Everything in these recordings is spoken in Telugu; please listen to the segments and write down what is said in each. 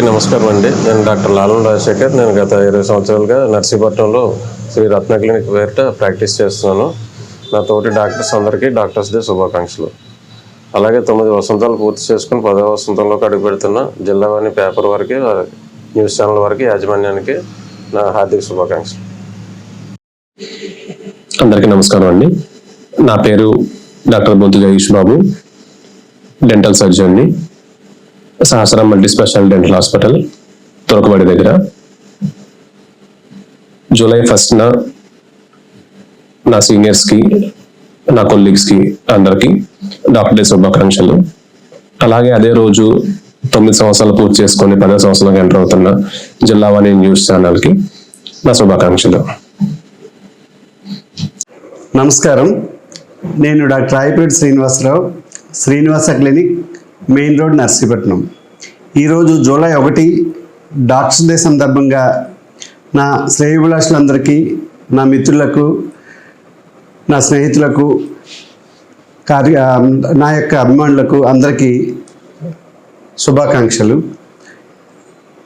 నమస్కారం అండి. నేను డాక్టర్ లాలం రాజశేఖర్. నేను గత 20 సంవత్సరాలుగా నర్సీపట్నంలో శ్రీ రత్న క్లినిక్ పేరిట ప్రాక్టీస్ చేస్తున్నాను. నా తోటి డాక్టర్స్ అందరికీ డాక్టర్స్ డే శుభాకాంక్షలు. అలాగే 9 వసంతాలు పూర్తి చేసుకుని 10వ వసంతంలోకి అడుగు పెడుతున్న జిల్లావాణి పేపర్ వారికి, న్యూస్ ఛానల్ వారికి, యాజమాన్యానికి నా హార్దిక శుభాకాంక్షలు. అందరికీ నమస్కారం అండి. నా పేరు డాక్టర్ బొద్దు జగదీష్ బాబు, డెంటల్ సర్జన్ని, సహస్ర మల్టీ స్పెషల్ డెంటల్ హాస్పిటల్ తొరకబడి దగ్గర. జూలై 1న నా సీనియర్స్కి, నా కొలీగ్స్కి అందరికీ డాక్టర్ డే శుభాకాంక్షలు. అలాగే అదే రోజు 9 సంవత్సరాలు పూర్తి చేసుకొని 10వ సంవత్సరాలకు ఎంటర్ అవుతున్న జిల్లావాణి న్యూస్ ఛానల్కి నా శుభాకాంక్షలు. నమస్కారం. నేను doctor Rayapeti Srinivasarao, Srinivasa clinic, main road, Narsipatnam. ఈరోజు జూలై 1 డాక్టర్స్ డే సందర్భంగా నా శ్రేయోభిలాషులందరికీ, నా మిత్రులకు, నా స్నేహితులకు, నా యొక్క అభిమానులకు అందరికీ శుభాకాంక్షలు.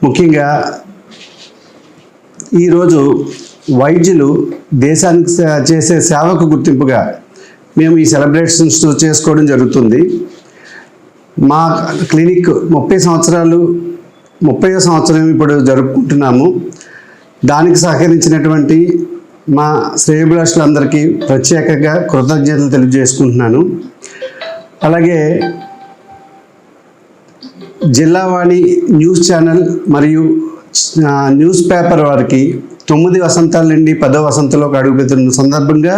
ముఖ్యంగా ఈరోజు వైద్యులు దేశానికి చేసే సేవకు గుర్తింపుగా మేము ఈ సెలబ్రేషన్స్ చేసుకోవడం జరుగుతుంది. మా క్లినిక్ 30వ సంవత్సరం ఇప్పుడు జరుపుకుంటున్నాము. దానికి సహకరించినటువంటి మా శ్రేయోభిలాషులందరికీ ప్రత్యేకంగా కృతజ్ఞతలు తెలియజేసుకుంటున్నాను. అలాగే జిల్లావాణి న్యూస్ ఛానల్ మరియు న్యూస్ పేపర్ వారికి 9 వసంతాల నుండి 10వ వసంతంలోకి అడుగుపెడుతున్న సందర్భంగా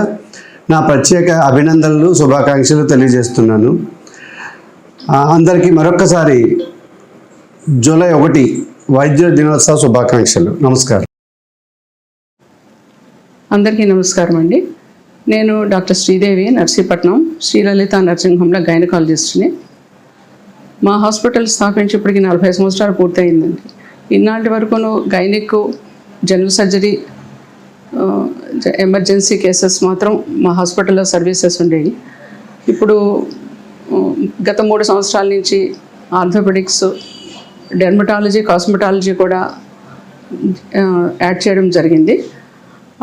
నా ప్రత్యేక అభినందనలు, శుభాకాంక్షలు తెలియజేస్తున్నాను. అందరికీ మరొక్కసారి జూలై 1 వైద్యుల దినోత్సవ శుభాకాంక్షలు. నమస్కారం. అందరికీ నమస్కారం అండి. నేను డాక్టర్ శ్రీదేవి, నర్సీపట్నం శ్రీలలిత నర్సింగ్ హోమ్లో గైనకాలజిస్ట్ని. మా హాస్పిటల్ స్థాపించి ఇప్పటికి 40 సంవత్సరాలు పూర్తయిందండి. ఇన్నాటి వరకును gynaec, general surgery, emergency cases మాత్రం మా హాస్పిటల్లో సర్వీసెస్ ఉండేవి. ఇప్పుడు గత 3 సంవత్సరాల నుంచి ఆర్థోపెడిక్స్, డెర్మటాలజీ, కాస్మెటాలజీ కూడా యాడ్ చేయడం జరిగింది.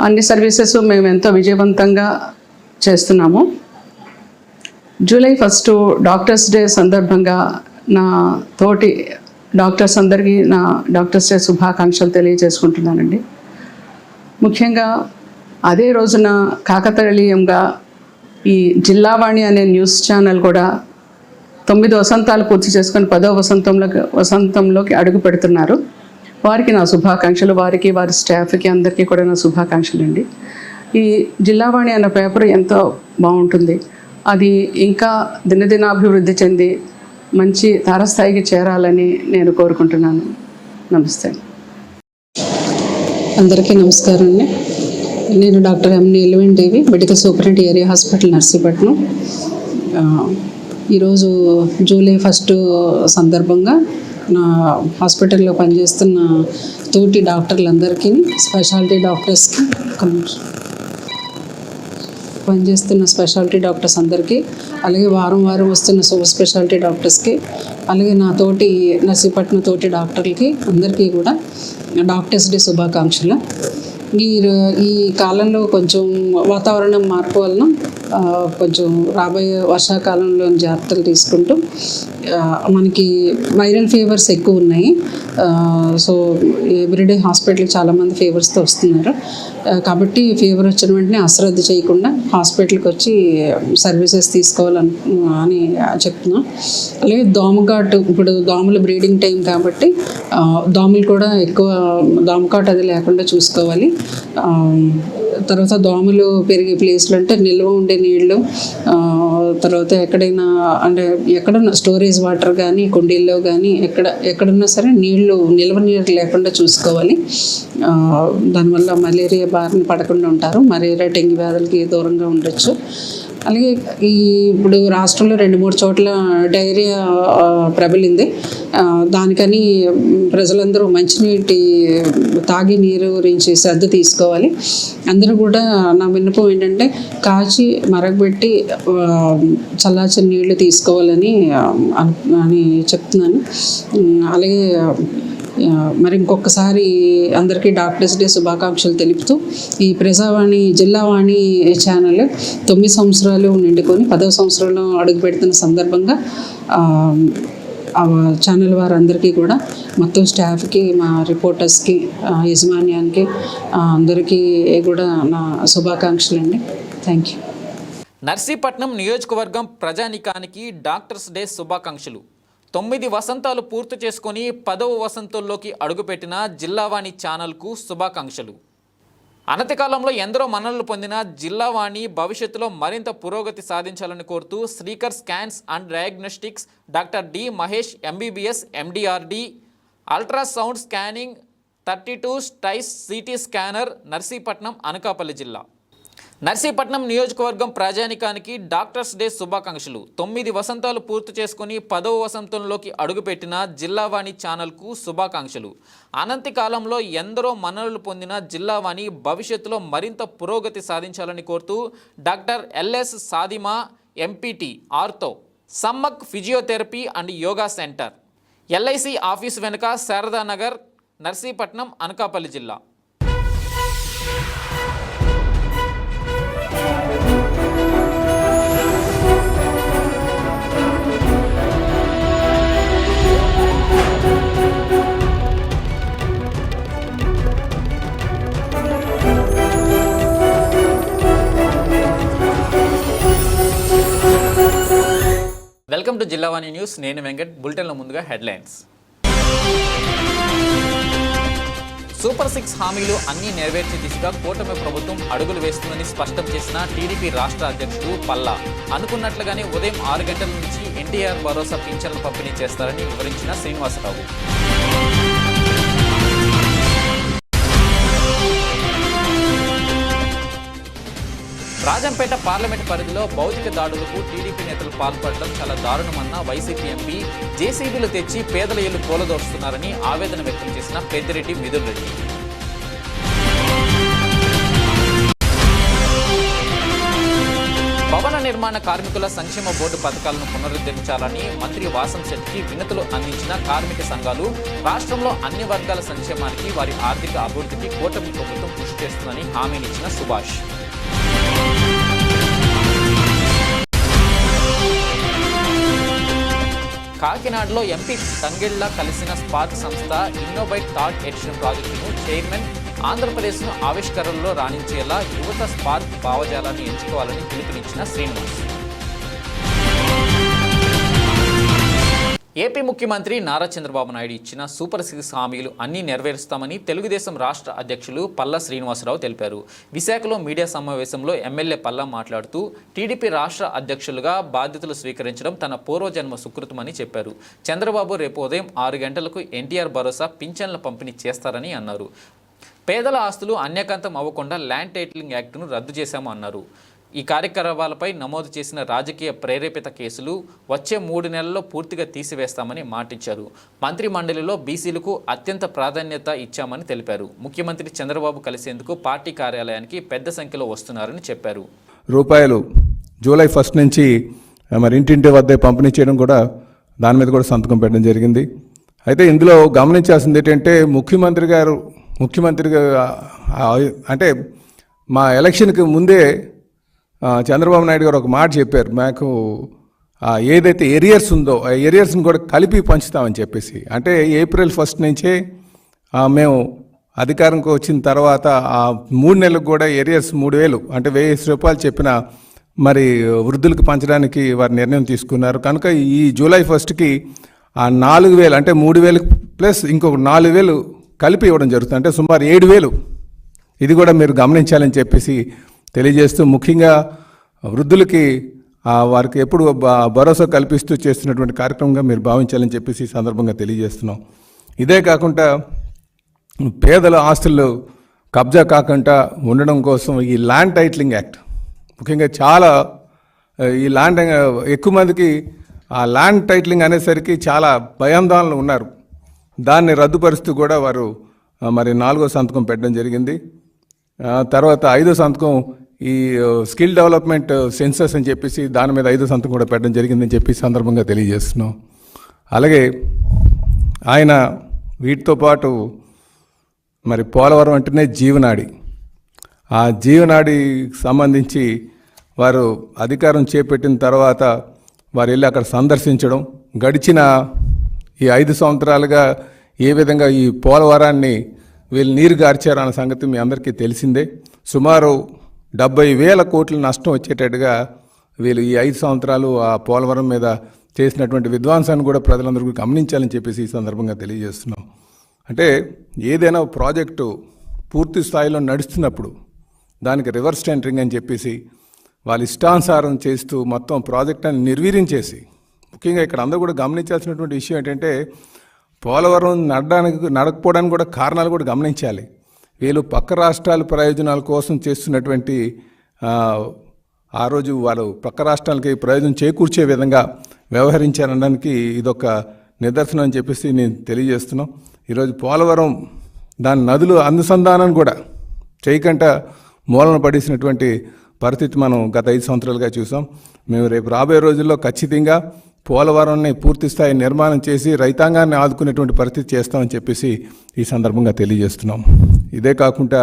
అన్ని సర్వీసెస్ మేము ఎంతో విజయవంతంగా చేస్తున్నాము. జూలై 1 డాక్టర్స్ డే సందర్భంగా నా తోటి డాక్టర్స్ అందరికీ నా డాక్టర్స్ డే శుభాకాంక్షలు తెలియజేసుకుంటున్నానండి. ముఖ్యంగా అదే రోజున కాకతాళీయంగా ఈ జిల్లావాణి అనే న్యూస్ ఛానల్ కూడా 9 వసంతాలు పూర్తి చేసుకొని 10వ వసంతంలోకి అడుగు పెడుతున్నారు. వారికి నా శుభాకాంక్షలు, వారికి, వారి స్టాఫ్కి అందరికీ కూడా నా శుభాకాంక్షలు అండి. ఈ జిల్లావాణి అన్న పేపర్ ఎంతో బాగుంటుంది. అది ఇంకా దినదినాభివృద్ధి చెంది మంచి తారస్థాయికి చేరాలని నేను కోరుకుంటున్నాను. నమస్తే. అందరికీ నమస్కారం అండి. నేను doctor M Neelavenidevi, medical superintendent area hospital Narsipatnam. ఈరోజు జూలై 1 సందర్భంగా నా హాస్పిటల్లో పనిచేస్తున్న తోటి డాక్టర్లందరికీ, స్పెషాలిటీ డాక్టర్స్కి, పనిచేస్తున్న స్పెషాలిటీ డాక్టర్స్ అందరికీ, అలాగే వారం వస్తున్న సూపర్ స్పెషాలిటీ డాక్టర్స్కి, అలాగే నా తోటి నర్సీపట్నం తోటి డాక్టర్లకి అందరికీ కూడా డాక్టర్స్ డే శుభాకాంక్షలు. ఈ కాలంలో కొంచెం వాతావరణం మార్పు వలన కొంచెం రాబోయే వర్షాకాలంలో జాగ్రత్తలు తీసుకుంటూ మనకి వైరల్ ఫీవర్స్ ఎక్కువ ఉన్నాయి. సో ఎవ్రీడే హాస్పిటల్కి చాలామంది ఫీవర్స్తో వస్తున్నారు. కాబట్టి ఫీవర్ వచ్చిన వెంటనే అశ్రద్ధ చేయకుండా హాస్పిటల్కి వచ్చి సర్వీసెస్ తీసుకోవాలని చెప్తున్నాను. అలాగే దోమకాటు, ఇప్పుడు దోమల బ్రీడింగ్ టైం కాబట్టి దోమలు కూడా ఎక్కువ, దోమకాటు అది లేకుండా చూసుకోవాలి. తర్వాత దోమలు పెరిగే ప్లేస్లు అంటే నిల్వ ఉండే నీళ్ళు, తర్వాత ఎక్కడైనా అంటే ఎక్కడన్నా స్టోరేజ్ వాటర్ కానీ, కుండీల్లో కానీ ఎక్కడున్నా సరే నిల్వ నీరు లేకుండా చూసుకోవాలి. దానివల్ల మలేరియా బారిన పడకుండా ఉంటారు. మలేరియా, డెంగ్యూ వ్యాధులకి దూరంగా ఉండొచ్చు. అలాగే ఇప్పుడు రాష్ట్రంలో 2-3 చోట్ల డైరియా ప్రబలింది. దానికని ప్రజలందరూ మంచినీటి తాగి నీరు గురించి శ్రద్ధ తీసుకోవాలి. అందరూ కూడా నా విన్నపం ఏంటంటే కాచి మరగబెట్టి చల్లార్చిన నీళ్లు తీసుకోవాలని చెప్తున్నాను. అలాగే మరి ఇంకొకసారి అందరికీ డాక్టర్స్ డే శుభాకాంక్షలు తెలుపుతూ ఈ ప్రజావాణి జిల్లావాణి ఛానల్ 9 సంవత్సరాలు నిండుకొని 10వ సంవత్సరంలో అడుగు పెడుతున్న సందర్భంగా ఆ ఛానల్ వారందరికీ కూడా మొత్తం స్టాఫ్కి, మా రిపోర్టర్స్కి, యజమాన్యానికి అందరికీ కూడా నా శుభాకాంక్షలు అండి. Thank you. నర్సీపట్నం నియోజకవర్గం ప్రజానికానికి డాక్టర్స్ డే శుభాకాంక్షలు. 9 వసంతాలు పూర్తి చేసుకొని 10వ వసంతంలోకి అడుగుపెట్టిన జిల్లావాణి ఛానల్కు శుభాకాంక్షలు. అనతి కాలంలో ఎందరో మన్ననలు పొందిన జిల్లావాణి భవిష్యత్తులో మరింత పురోగతి సాధించాలని కోరుతూ Srikar scans and diagnostics, doctor D Mahesh MBBS MDRD, ultrasound scanning, 32 slice CT scanner, Narsipatnam, Anakapalli జిల్లా. నర్సీపట్నం నియోజకవర్గం ప్రజానికానికి డాక్టర్స్ డే శుభాకాంక్షలు. 9 వసంతాలు పూర్తి చేసుకుని 10వ వసంతంలోకి అడుగుపెట్టిన జిల్లావాణి ఛానల్కు శుభాకాంక్షలు. అనంతి కాలంలో ఎందరో మన్ననలు పొందిన జిల్లావాణి భవిష్యత్తులో మరింత పురోగతి సాధించాలని కోరుతూ doctor LS Sadima MPT ortho, Sammak physiotherapy and yoga centre, LIC office వెనుక శారదానగర్, నర్సీపట్నం, అనకాపల్లి జిల్లా. Welcome to Jillavani news. నేను వెంకట్. బులెటిన్లో ముందుగా హెడ్లైన్స్. సూపర్ 6 హామీలు అన్నీ నెరవేర్చే దిశగా కూటమి ప్రభుత్వం అడుగులు వేస్తుందని స్పష్టం చేసిన టీడీపీ రాష్ట్ర అధ్యక్షుడు పల్లా. అనుకున్నట్లుగానే ఉదయం 6 గంటల నుంచి ఎన్టీఆర్ భరోసా పింఛన్లు పంపిణీ చేస్తారని వివరించిన శ్రీనివాసరావు. రాజంపేట పార్లమెంట్ పరిధిలో భౌతిక దాడులకు టీడీపీ నేతలు పాల్పడడం చాలా దారుణమన్న వైసీపీ ఎంపీ. జేసీబీలు తెచ్చి పేదల ఇల్లు కూలదోస్తున్నారని ఆవేదన వ్యక్తం చేసిన పెద్దిరెడ్డి మిథున్ రెడ్డి. భవన నిర్మాణ కార్మికుల సంక్షేమ బోర్డు పథకాలను పునరుద్ధరించాలని మంత్రి వాసంశెట్టికి వినతులు అందించిన కార్మిక సంఘాలు. రాష్ట్రంలో అన్ని వర్గాల సంక్షేమానికి, వారి ఆర్థిక అభివృద్ధికి కూటమి ప్రభుత్వం కృషి చేస్తుందని హామీనిచ్చిన సుభాష్. కాకినాడలో ఎంపీ తంగెళ్ల కలిసిన స్పార్క్ సంస్థ ఇన్నోబైట్ థాట్ ఎడిషన్ ప్రాజెక్టును చైర్మన్ ఆంధ్రప్రదేశ్ను ఆవిష్కరణలో రాణించేలా యువత స్పార్క్ భావజాలాన్ని ఎంచుకోవాలని పిలుపునిచ్చిన శ్రీనివాస్. ఏపీ ముఖ్యమంత్రి నారా చంద్రబాబు నాయుడు ఇచ్చిన సూపర్ 6 హామీలు అన్నీ నెరవేరుస్తామని తెలుగుదేశం రాష్ట్ర అధ్యక్షులు పల్లా శ్రీనివాసరావు తెలిపారు. విశాఖలో మీడియా సమావేశంలో ఎమ్మెల్యే పల్లా మాట్లాడుతూ టీడీపీ రాష్ట్ర అధ్యక్షులుగా బాధ్యతలు స్వీకరించడం తన పూర్వజన్మ సుకృతమని చెప్పారు. చంద్రబాబు రేపు ఉదయం 6 గంటలకు ఎన్టీఆర్ భరోసా పింఛన్ల పంపిణీ చేస్తారని అన్నారు. పేదల ఆస్తులు అన్యాక్రాంతం అవ్వకుండా ల్యాండ్ టైటిలింగ్ యాక్ట్ను రద్దు చేశామని అన్నారు. ఈ కార్యక్రమాలపై నమోదు చేసిన రాజకీయ ప్రేరేపిత కేసులు వచ్చే 3 నెలల్లో పూర్తిగా తీసివేస్తామని మాటిచ్చారు. మంత్రి మండలిలో బీసీలకు అత్యంత ప్రాధాన్యత ఇచ్చామని తెలిపారు. ముఖ్యమంత్రి చంద్రబాబు కలిసేందుకు పార్టీ కార్యాలయానికి పెద్ద సంఖ్యలో వస్తున్నారని చెప్పారు. రూపాయలు జూలై 1 నుంచి మరి ఇంటింటి వద్దే పంపిణీ చేయడం కూడా, దాని మీద కూడా సంతకం పెట్టడం జరిగింది. అయితే ఇందులో గమనించాల్సింది ఏంటంటే ముఖ్యమంత్రిగా అంటే మా ఎలక్షన్కి ముందే చంద్రబాబు నాయుడు గారు ఒక మాట చెప్పారు, మాకు ఏదైతే ఏరియర్స్ ఉందో ఆ ఏరియర్స్ని కూడా కలిపి పంచుతామని చెప్పేసి. అంటే ఏప్రిల్ 1 నుంచే మేము అధికారంకి వచ్చిన తర్వాత ఆ 3 నెలలకు కూడా ఏరియర్స్ 3,000 అంటే 1,000 రూపాయలు చెప్పిన మరి వృద్ధులకు పంచడానికి వారు నిర్ణయం తీసుకున్నారు. కనుక ఈ జూలై 1కి ఆ 4,000 అంటే 3,000 ప్లస్ ఇంకొక 4,000 కలిపి ఇవ్వడం జరుగుతుంది. అంటే సుమారు 7,000. ఇది కూడా మీరు గమనించాలని చెప్పేసి తెలియజేస్తూ, ముఖ్యంగా వృద్ధులకి వారికి ఎప్పుడు భరోసా కల్పిస్తూ చేస్తున్నటువంటి కార్యక్రమంగా మీరు భావించాలని చెప్పేసి ఈ సందర్భంగా తెలియజేస్తున్నాం. ఇదే కాకుండా పేదల ఆస్తులు కబ్జా కాకుండా ఉండడం కోసం ఈ ల్యాండ్ టైటిలింగ్ యాక్ట్ ముఖ్యంగా చాలా ఈ ల్యాండ్ ఎక్కువ మందికి ఆ ల్యాండ్ టైటిలింగ్ అనేసరికి చాలా భయాందోళనలు ఉన్నారు. దాన్ని రద్దుపరుస్తూ కూడా వారు మరి 4వ సంతకం పెట్టడం జరిగింది. తర్వాత 5వ సంతకం ఈ స్కిల్ డెవలప్మెంట్ సెన్సస్ అని చెప్పేసి దాని మీద 5వ సంతకం కూడా పెట్టడం జరిగిందని చెప్పి సందర్భంగా తెలియజేస్తున్నాం. అలాగే ఆయన వీటితో పాటు మరి పోలవరం అంటేనే జీవనాడి. ఆ జీవనాడికి సంబంధించి వారు అధికారం చేపట్టిన తర్వాత వారు వెళ్ళి అక్కడ సందర్శించడం, గడిచిన ఈ 5 సంవత్సరాలుగా ఏ విధంగా ఈ పోలవరాన్ని వీళ్ళు నీరు గార్చారన్న సంగతి మీ అందరికీ తెలిసిందే. సుమారు 70,000 కోట్ల నష్టం వచ్చేటట్టుగా వీళ్ళు ఈ 5 సంవత్సరాలు ఆ పోలవరం మీద చేసినటువంటి విధ్వంసాన్ని కూడా ప్రజలందరూ గమనించాలని చెప్పేసి ఈ సందర్భంగా తెలియజేస్తున్నాం. అంటే ఏదైనా ప్రాజెక్టు పూర్తి స్థాయిలో నడుస్తున్నప్పుడు దానికి రివర్స్ టెండరింగ్ అని చెప్పేసి వాళ్ళ ఇష్టానుసారం చేస్తూ మొత్తం ప్రాజెక్టుని నిర్వీర్యం చేసి, ముఖ్యంగా ఇక్కడ అందరూ కూడా గమనించాల్సినటువంటి విషయం ఏంటంటే పోలవరం నడకపోవడానికి కూడా కారణాలు కూడా గమనించాలి. వీళ్ళు పక్క రాష్ట్రాల ప్రయోజనాల కోసం చేస్తున్నటువంటి ఆ రోజు వాళ్ళు పక్క రాష్ట్రాలకి ప్రయోజనం చేకూర్చే విధంగా వ్యవహరించారనడానికి ఇదొక నిదర్శనం అని చెప్పేసి నేను తెలియజేస్తున్నాం. ఈరోజు పోలవరం దాని నదులు అనుసంధానం కూడా చేయకుండా మూలన పడేసినటువంటి పరిస్థితి మనం గత 5 సంవత్సరాలుగా చూసాం. మేము రేపు రాబోయే రోజుల్లో ఖచ్చితంగా పోలవరాన్ని పూర్తి స్థాయి నిర్మాణం చేసి రైతాంగాన్ని ఆదుకునేటువంటి పరిస్థితి చేస్తామని చెప్పేసి ఈ సందర్భంగా తెలియజేస్తున్నాం. ఇదే కాకుండా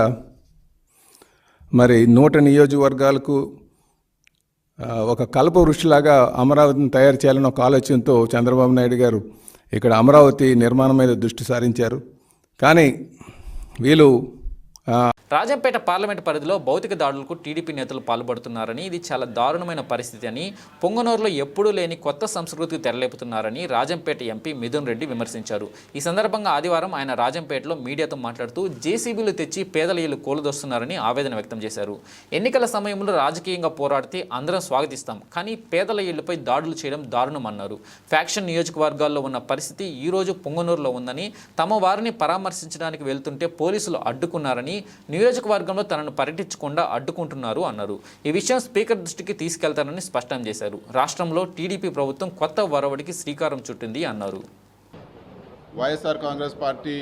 మరి 100 నియోజకవర్గాలకు ఒక కల్ప వృష్టిలాగా అమరావతిని తయారు చేయాలని ఒక ఆలోచనతో చంద్రబాబు నాయుడు గారు ఇక్కడ అమరావతి నిర్మాణం మీద దృష్టి సారించారు. కానీ వీళ్ళు రాజంపేట పార్లమెంట్ పరిధిలో భౌతిక దాడులకు టీడీపీ నేతలు పాల్పడుతున్నారని, ఇది చాలా దారుణమైన పరిస్థితి అని, పొంగనూరులో ఎప్పుడూ లేని కొత్త సంస్కృతికి తెరలేపుతున్నారని రాజంపేట ఎంపీ మిథున్ రెడ్డి విమర్శించారు. ఈ సందర్భంగా ఆదివారం ఆయన రాజంపేటలో మీడియాతో మాట్లాడుతూ జేసీబీలు తెచ్చి పేదల ఇల్లు కూలదొస్తున్నారని ఆవేదన వ్యక్తం చేశారు. ఎన్నికల సమయంలో రాజకీయంగా పోరాడితే అందరం స్వాగతిస్తాం, కానీ పేదల ఇళ్లపై దాడులు చేయడం దారుణమన్నారు. ఫ్యాక్షన్ నియోజకవర్గాల్లో ఉన్న పరిస్థితి ఈ రోజు పొంగనూరులో ఉందని, తమ వారిని పరామర్శించడానికి వెళ్తుంటే పోలీసులు అడ్డుకున్నారని, నియోజకవర్గంలో తనను పర్యటించకుండా అడ్డుకుంటున్నారు అన్నారు. ఈ విషయం స్పీకర్ దృష్టికి తీసుకెళ్తారని స్పష్టం చేశారు. రాష్ట్రంలో టీడీపీ ప్రభుత్వం కొత్త వరవడికి శ్రీకారం చుట్టింది అన్నారు. వైఎస్ఆర్ కాంగ్రెస్ పార్టీ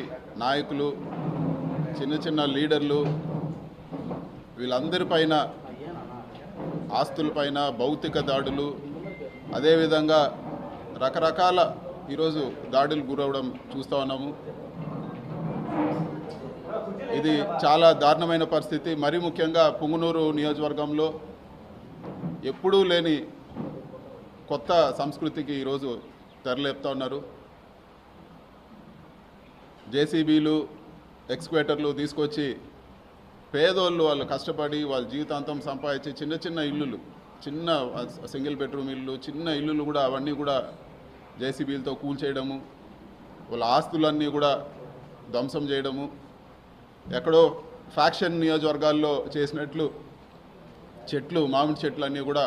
నాయకులు, చిన్న లీడర్లు, వీళ్ళందరిపైన ఆస్తులపైన భౌతిక దాడులు, అదేవిధంగా రకరకాల ఈరోజు దాడులు గురవడం చూస్తూ ఉన్నాము. ఇది చాలా దారుణమైన పరిస్థితి. మరీ ముఖ్యంగా పుంగనూరు నియోజకవర్గంలో ఎప్పుడూ లేని కొత్త సంస్కృతికి ఈరోజు తెరలేపుతూ ఉన్నారు. జేసీబీలు, ఎక్స్క్వేటర్లు తీసుకొచ్చి పేదోళ్ళు వాళ్ళు కష్టపడి వాళ్ళ జీవితాంతం సంపాదించి చిన్న ఇల్లులు, చిన్న సింగిల్ బెడ్రూమ్ ఇల్లు, చిన్న ఇల్లులు కూడా అవన్నీ కూడా జేసీబీలతో కూల్చేయడము, వాళ్ళ ఆస్తులన్నీ కూడా ధ్వంసం చేయడము, ఎక్కడో ఫ్యాక్షన్ నియోజకవర్గాల్లో చేసినట్లు చెట్లు, మామిడి చెట్లు అన్నీ కూడా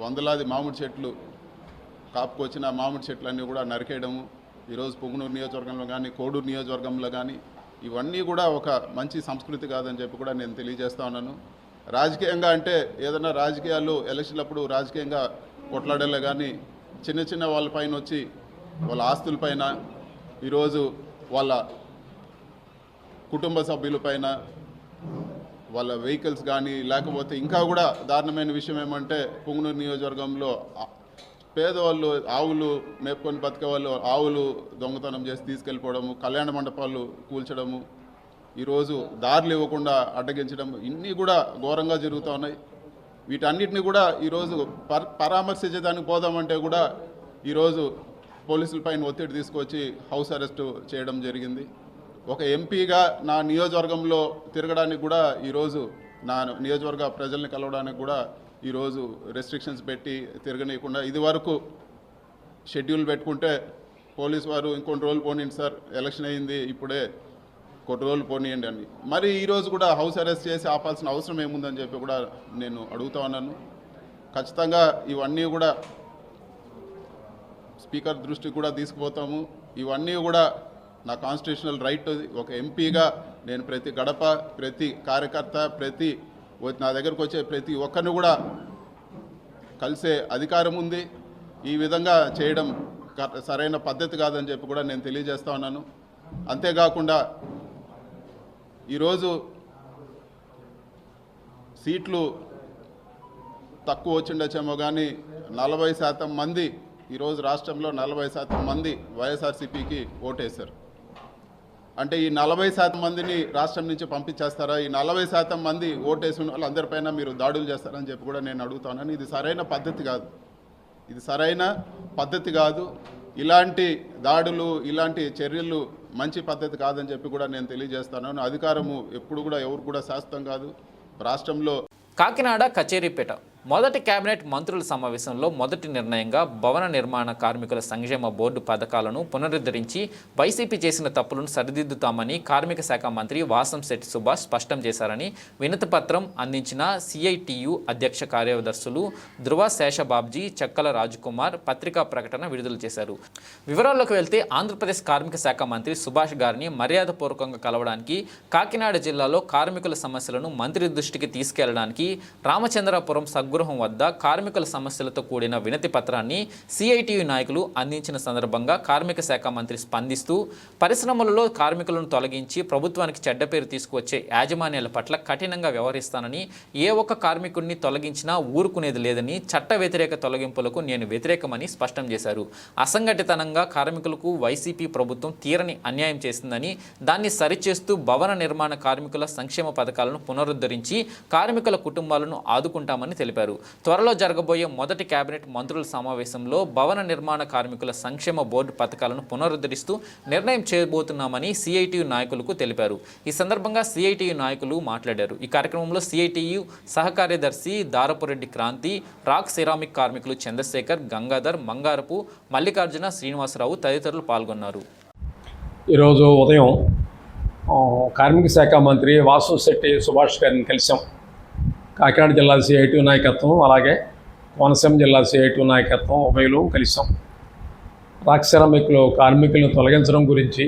వందలాది మామిడి చెట్లు, కాపుకొచ్చిన మామిడి చెట్లన్నీ కూడా నరికేయడము, ఈరోజు పొంగనూరు నియోజకవర్గంలో కానీ కోడూరు నియోజకవర్గంలో కానీ ఇవన్నీ కూడా ఒక మంచి సంస్కృతి కాదని చెప్పి కూడా నేను తెలియజేస్తా ఉన్నాను. రాజకీయంగా అంటే ఏదైనా రాజకీయాలు ఎలక్షన్లప్పుడు రాజకీయంగా కొట్లాడలే కానీ చిన్న వాళ్ళపైన వచ్చి వాళ్ళ ఆస్తులపైన, ఈరోజు వాళ్ళ కుటుంబ సభ్యులపైన, వాళ్ళ వెహికల్స్ కానీ, లేకపోతే ఇంకా కూడా దారుణమైన విషయం ఏమంటే పుంగనూరు నియోజకవర్గంలో పేదవాళ్ళు ఆవులు మేపుకొని బతికే వాళ్ళు ఆవులు దొంగతనం చేసి తీసుకెళ్ళిపోవడము, కళ్యాణ మండపాలు కూల్చడము, ఈరోజు దారులు ఇవ్వకుండా అడ్డగించడం, ఇన్ని కూడా ఘోరంగా జరుగుతూ ఉన్నాయి. వీటన్నిటిని కూడా ఈరోజు పరామర్శించేదానికి పోదామంటే కూడా ఈరోజు పోలీసులపైన ఒత్తిడి తీసుకొచ్చి హౌస్ అరెస్టు చేయడం జరిగింది. ఒక ఎంపీగా నా నియోజకవర్గంలో తిరగడానికి కూడా ఈరోజు నా నియోజకవర్గ ప్రజల్ని కలవడానికి కూడా ఈరోజు రెస్ట్రిక్షన్స్ పెట్టి తిరగనీయకుండా, ఇది వరకు షెడ్యూల్ పెట్టుకుంటే పోలీసు వారు ఇంకొన్ని రోజులు పోనీయండి సార్, ఎలక్షన్ అయింది ఇప్పుడే కొన్ని రోజులు పోనీయండి అని, మరి ఈరోజు కూడా హౌస్ అరెస్ట్ చేసి ఆపాల్సిన అవసరం ఏముందని చెప్పి కూడా నేను అడుగుతా ఉన్నాను. ఖచ్చితంగా ఇవన్నీ కూడా స్పీకర్ దృష్టికి కూడా తీసుకుపోతాము. ఇవన్నీ కూడా నా కాన్స్టిట్యూషనల్ రైట్. ఒక ఎంపీగా నేను ప్రతి గడప, ప్రతి కార్యకర్త, నా దగ్గరకు వచ్చే ప్రతి ఒక్కరిని కూడా కలిసే అధికారం ఉంది. ఈ విధంగా చేయడం సరైన పద్ధతి కాదని చెప్పి కూడా నేను తెలియజేస్తా ఉన్నాను. అంతేకాకుండా ఈరోజు సీట్లు తక్కువ వచ్చిండొచ్చేమో కానీ 40% మంది ఈరోజు రాష్ట్రంలో 40% మంది వైఎస్ఆర్సీపీకి ఓటేశారు. అంటే ఈ 40% మందిని రాష్ట్రం నుంచి పంపించేస్తారా? ఈ 40% మంది ఓటేసిన వాళ్ళందరిపైన మీరు దాడులు చేస్తారని చెప్పి కూడా నేను అడుగుతాను. ఇది సరైన పద్ధతి కాదు. ఇది సరైన పద్ధతి కాదు. ఇలాంటి దాడులు, ఇలాంటి చర్యలు మంచి పద్ధతి కాదని చెప్పి కూడా నేను తెలియజేస్తాను. అధికారము ఎప్పుడు కూడా ఎవరు కూడా శాశ్వతం కాదు. రాష్ట్రంలో కాకినాడ కచేరీపేట మొదటి కేబినెట్ మంత్రుల సమావేశంలో మొదటి నిర్ణయంగా భవన నిర్మాణ కార్మికుల సంక్షేమ బోర్డు పథకాలను పునరుద్ధరించి వైసీపీ చేసిన తప్పులను సరిదిద్దుతామని కార్మిక శాఖ మంత్రి వాసంశెట్టి సుభాష్ స్పష్టం చేశారని వినతిపత్రం అందించిన సిఐటియు అధ్యక్ష కార్యదర్శులు ధృవ శేషబాబ్జీ, చెక్కల రాజకుమార్ పత్రికా ప్రకటన విడుదల చేశారు. వివరాల్లోకి వెళ్తే ఆంధ్రప్రదేశ్ కార్మిక శాఖ మంత్రి సుభాష్ గారిని మర్యాదపూర్వకంగా కలవడానికి కాకినాడ జిల్లాలో కార్మికుల సమస్యలను మంత్రి దృష్టికి తీసుకెళ్లడానికి రామచంద్రపురం గృహం వద్ద కార్మికుల సమస్యలతో కూడిన వినతి పత్రాన్ని సిఐటియు నాయకులు అందించిన సందర్భంగా కార్మిక శాఖ మంత్రి స్పందిస్తూ పరిశ్రమలలో కార్మికులను తొలగించి ప్రభుత్వానికి చెడ్డ పేరు తీసుకువచ్చే యాజమాన్యాల పట్ల కఠినంగా వ్యవహరిస్తానని, ఏ ఒక్క కార్మికుడిని తొలగించినా ఊరుకునేది లేదని, చట్ట వ్యతిరేక తొలగింపులకు నేను వ్యతిరేకమని స్పష్టం చేశారు. అసంఘటితనంగా కార్మికులకు వైసీపీ ప్రభుత్వం తీరని అన్యాయం చేసిందని, దాన్ని సరిచేస్తూ భవన నిర్మాణ కార్మికుల సంక్షేమ పథకాలను పునరుద్ధరించి కార్మికుల కుటుంబాలను ఆదుకుంటామని తెలిపారు. త్వరలో జరగబోయే మొదటి కేబినెట్ మంత్రుల సమావేశంలో భవన నిర్మాణ కార్మికుల సంక్షేమ బోర్డు పథకాలను పునరుద్ధరిస్తూ నిర్ణయం చేయబోతున్నామని సిఐటియు నాయకులకు తెలిపారు. ఈ సందర్భంగా సిఐటియు నాయకులు మాట్లాడారు. ఈ కార్యక్రమంలో సిఐటియు సహకార్యదర్శి దారపురెడ్డి క్రాంతి, రాక్ సిరామిక్ కార్మికులు చంద్రశేఖర్, గంగాధర్, మంగారపు, మల్లికార్జున, శ్రీనివాసరావు తదితరులు పాల్గొన్నారు. ఈరోజు ఉదయం కార్మిక శాఖ మంత్రి వాసంశెట్టి సుభాష్ గారిని కలిసాం. కాకినాడ జిల్లా సిఐటియు నాయకత్వం, అలాగే కోనసీమ జిల్లా సిఐటియు నాయకత్వం ఉభయలు కలిసాం. రాక్ సిరామిక్లో కార్మికులను తొలగించడం గురించి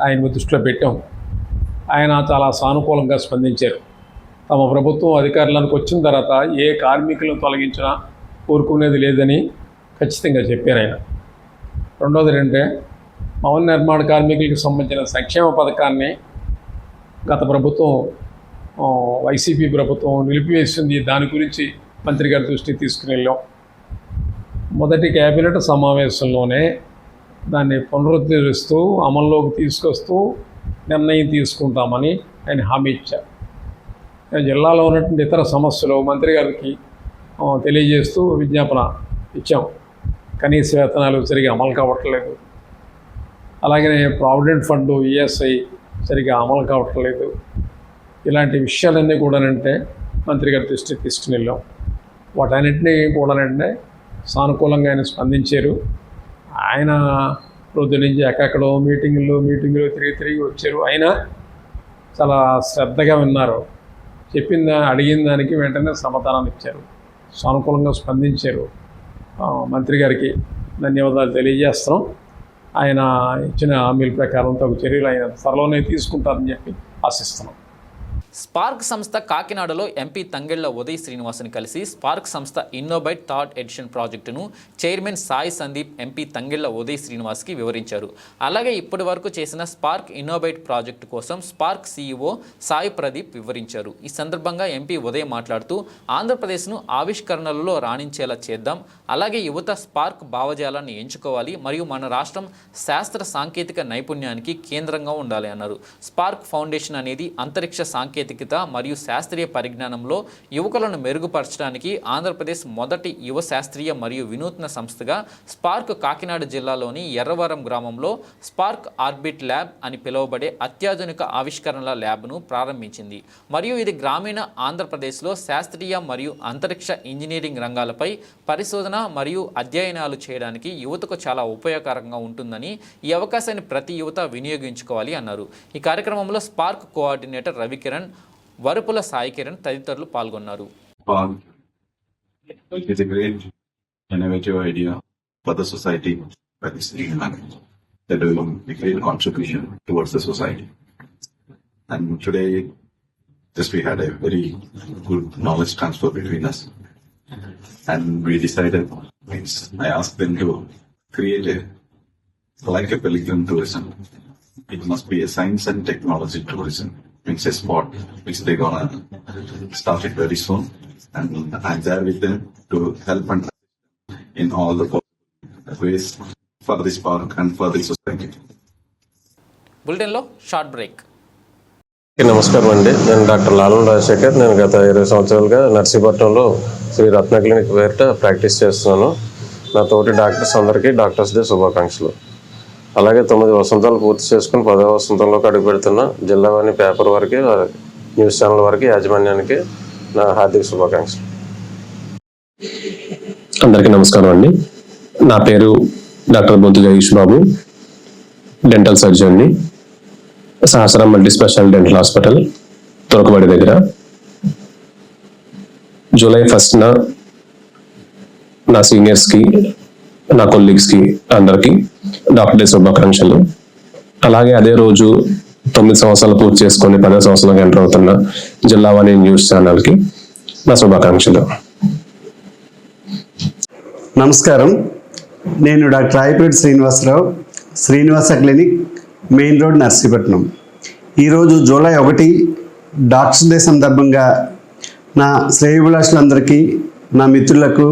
ఆయన దృష్టిలో పెట్టాం. ఆయన చాలా సానుకూలంగా స్పందించారు. తమ ప్రభుత్వం అధికారులకు వచ్చిన తర్వాత ఏ కార్మికులను తొలగించినా ఊరుకునేది లేదని ఖచ్చితంగా చెప్పారు ఆయన. రెండోది ఏంటంటే భవన నిర్మాణ కార్మికులకు సంబంధించిన సంక్షేమ పథకాన్ని గత ప్రభుత్వం వైసీపీ ప్రభుత్వం నిలిపివేసింది. దాని గురించి మంత్రి గారి దృష్టికి తీసుకుని వెళ్ళాం. మొదటి కేబినెట్ సమావేశంలోనే దాన్ని పునరుద్ధరిస్తూ అమల్లోకి తీసుకొస్తూ నిర్ణయం తీసుకుంటామని ఆయన హామీ ఇచ్చారు. జిల్లాలో ఉన్నటువంటి ఇతర సమస్యలు మంత్రి గారికి తెలియజేస్తూ విజ్ఞాపన ఇచ్చాం. కనీస వేతనాలు సరిగా అమలు కావట్లేదు, అలాగే ప్రావిడెంట్ ఫండ్, ఈఎస్ఐ సరిగా అమలు కావట్లేదు. ఇలాంటి విషయాలన్నీ కూడానంటే మంత్రి గారి దృష్టికి తీసుకుని వెళ్ళాం. వాటన్నింటినీ కూడానంటే సానుకూలంగా ఆయన స్పందించారు. ఆయన రోజు నుంచి ఎక్కడో మీటింగులు తిరిగి వచ్చారు. అయినా చాలా శ్రద్ధగా విన్నారు. అడిగిన దానికి వెంటనే సమాధానాన్ని ఇచ్చారు. సానుకూలంగా స్పందించారు. మంత్రి గారికి ధన్యవాదాలు తెలియజేస్తున్నాం. ఆయన ఇచ్చిన హామీల ప్రకారం తగు చర్యలు ఆయన త్వరలోనే తీసుకుంటారని చెప్పి ఆశిస్తున్నాం. స్పార్క్ సంస్థ కాకినాడలో ఎంపీ తంగెళ్ల ఉదయ్ శ్రీనివాస్ని కలిసి స్పార్క్ సంస్థ ఇన్నోబైట్ థర్డ్ ఎడిషన్ ప్రాజెక్టును చైర్మన్ సాయి సందీప్ ఎంపీ తంగెళ్ల ఉదయ్ శ్రీనివాస్కి వివరించారు. అలాగే ఇప్పటి వరకు చేసిన స్పార్క్ ఇన్నోబైట్ ప్రాజెక్టు కోసం స్పార్క్ సీఈఓ సాయి ప్రదీప్ వివరించారు. ఈ సందర్భంగా ఎంపీ ఉదయ్ మాట్లాడుతూ ఆంధ్రప్రదేశ్ను ఆవిష్కరణలలో రాణించేలా చేద్దాం, అలాగే యువత స్పార్క్ భావజాలాన్ని ఎంచుకోవాలి మరియు మన రాష్ట్రం శాస్త్ర సాంకేతిక నైపుణ్యానికి కేంద్రంగా ఉండాలి అన్నారు. స్పార్క్ ఫౌండేషన్ అనేది అంతరిక్ష సాంకేతికత మరియు శాస్త్రీయ పరిజ్ఞానంలో యువకులను మెరుగుపరచడానికి ఆంధ్రప్రదేశ్ మొదటి యువ శాస్త్రీయ మరియు వినూత్న సంస్థగా స్పార్క్ కాకినాడ జిల్లాలోని ఎర్రవరం గ్రామంలో స్పార్క్ ఆర్బిట్ ల్యాబ్ అని పిలువబడే అత్యాధునిక ఆవిష్కరణల ల్యాబ్ను ప్రారంభించింది. మరియు ఇది గ్రామీణ ఆంధ్రప్రదేశ్లో శాస్త్రీయ మరియు అంతరిక్ష ఇంజనీరింగ్ రంగాలపై పరిశోధన మరియు అధ్యయనాలు చేయడానికి యువతకు చాలా ఉపయోగకరంగా ఉంటుందని, ఈ అవకాశాన్ని ప్రతి యువత వినియోగించుకోవాలి అన్నారు. ఈ కార్యక్రమంలో స్పార్క్ కోఆర్డినేటర్ రవికిరణ్, వరుపుల సాయి కిరణ్ తదితరులు పాల్గొన్నారు. It's a great innovative idea for the society by this man. They're doing a great contribution towards the society. And today, just we had a very good knowledge transfer between us. And we decided, I asked them to create like a pilgrim tourism. It must be a science and technology tourism. It's a spot which they're gonna start it very soon, and I'm there with them to help and in all the ways for this park and for the society. బులెటిన్లో షార్ట్ బ్రేక్. నమస్కారం అండి, నేను డాక్టర్ లాలం రాజశేఖర్. నేను గత 20 సంవత్సరాలుగా నర్సీపట్నంలో శ్రీ రత్న క్లినిక్ పేరిట ప్రాక్టీస్ చేస్తున్నాను. నా తోటి డాక్టర్స్ అందరికీ డాక్టర్స్ డే శుభాకాంక్షలు. అలాగే 9 వసంతాలు పూర్తి చేసుకుని 10వ వసంతంలోకి అడుగు పెడుతున్న జిల్లావాణి పేపర్ వారికి, న్యూస్ ఛానల్ వారికి, యాజమాన్యానికి నా హార్దిక శుభాకాంక్షలు. అందరికీ నమస్కారం అండి. నా పేరు డాక్టర్ బొద్దు జగదీష్ బాబు, డెంటల్ సర్జన్ని, సహస్రం మల్టీ స్పెషాలిటీ డెంటల్ హాస్పిటల్, తొరకబడి దగ్గర. జూలై 1న నా సీనియర్స్కి, నా కొలీగ్స్కి అందరికీ డాక్టర్ డే శుభాకాంక్షలు. అలాగే అదే రోజు 9 సంవత్సరాలు పూర్తి చేసుకొని 10వ సంవత్సరంలోకి ఎంటర్ అవుతున్న జిల్లావాణి న్యూస్ ఛానల్కి నా శుభాకాంక్షలు. నమస్కారం, నేను doctor Rayapeti Srinivasarao, Srinivasa clinic, main road, Narsipatnam. ఈరోజు జూలై 1 డాక్టర్స్ డే సందర్భంగా నా శ్రేయోభిలాషులందరికీ, నా మిత్రులకు,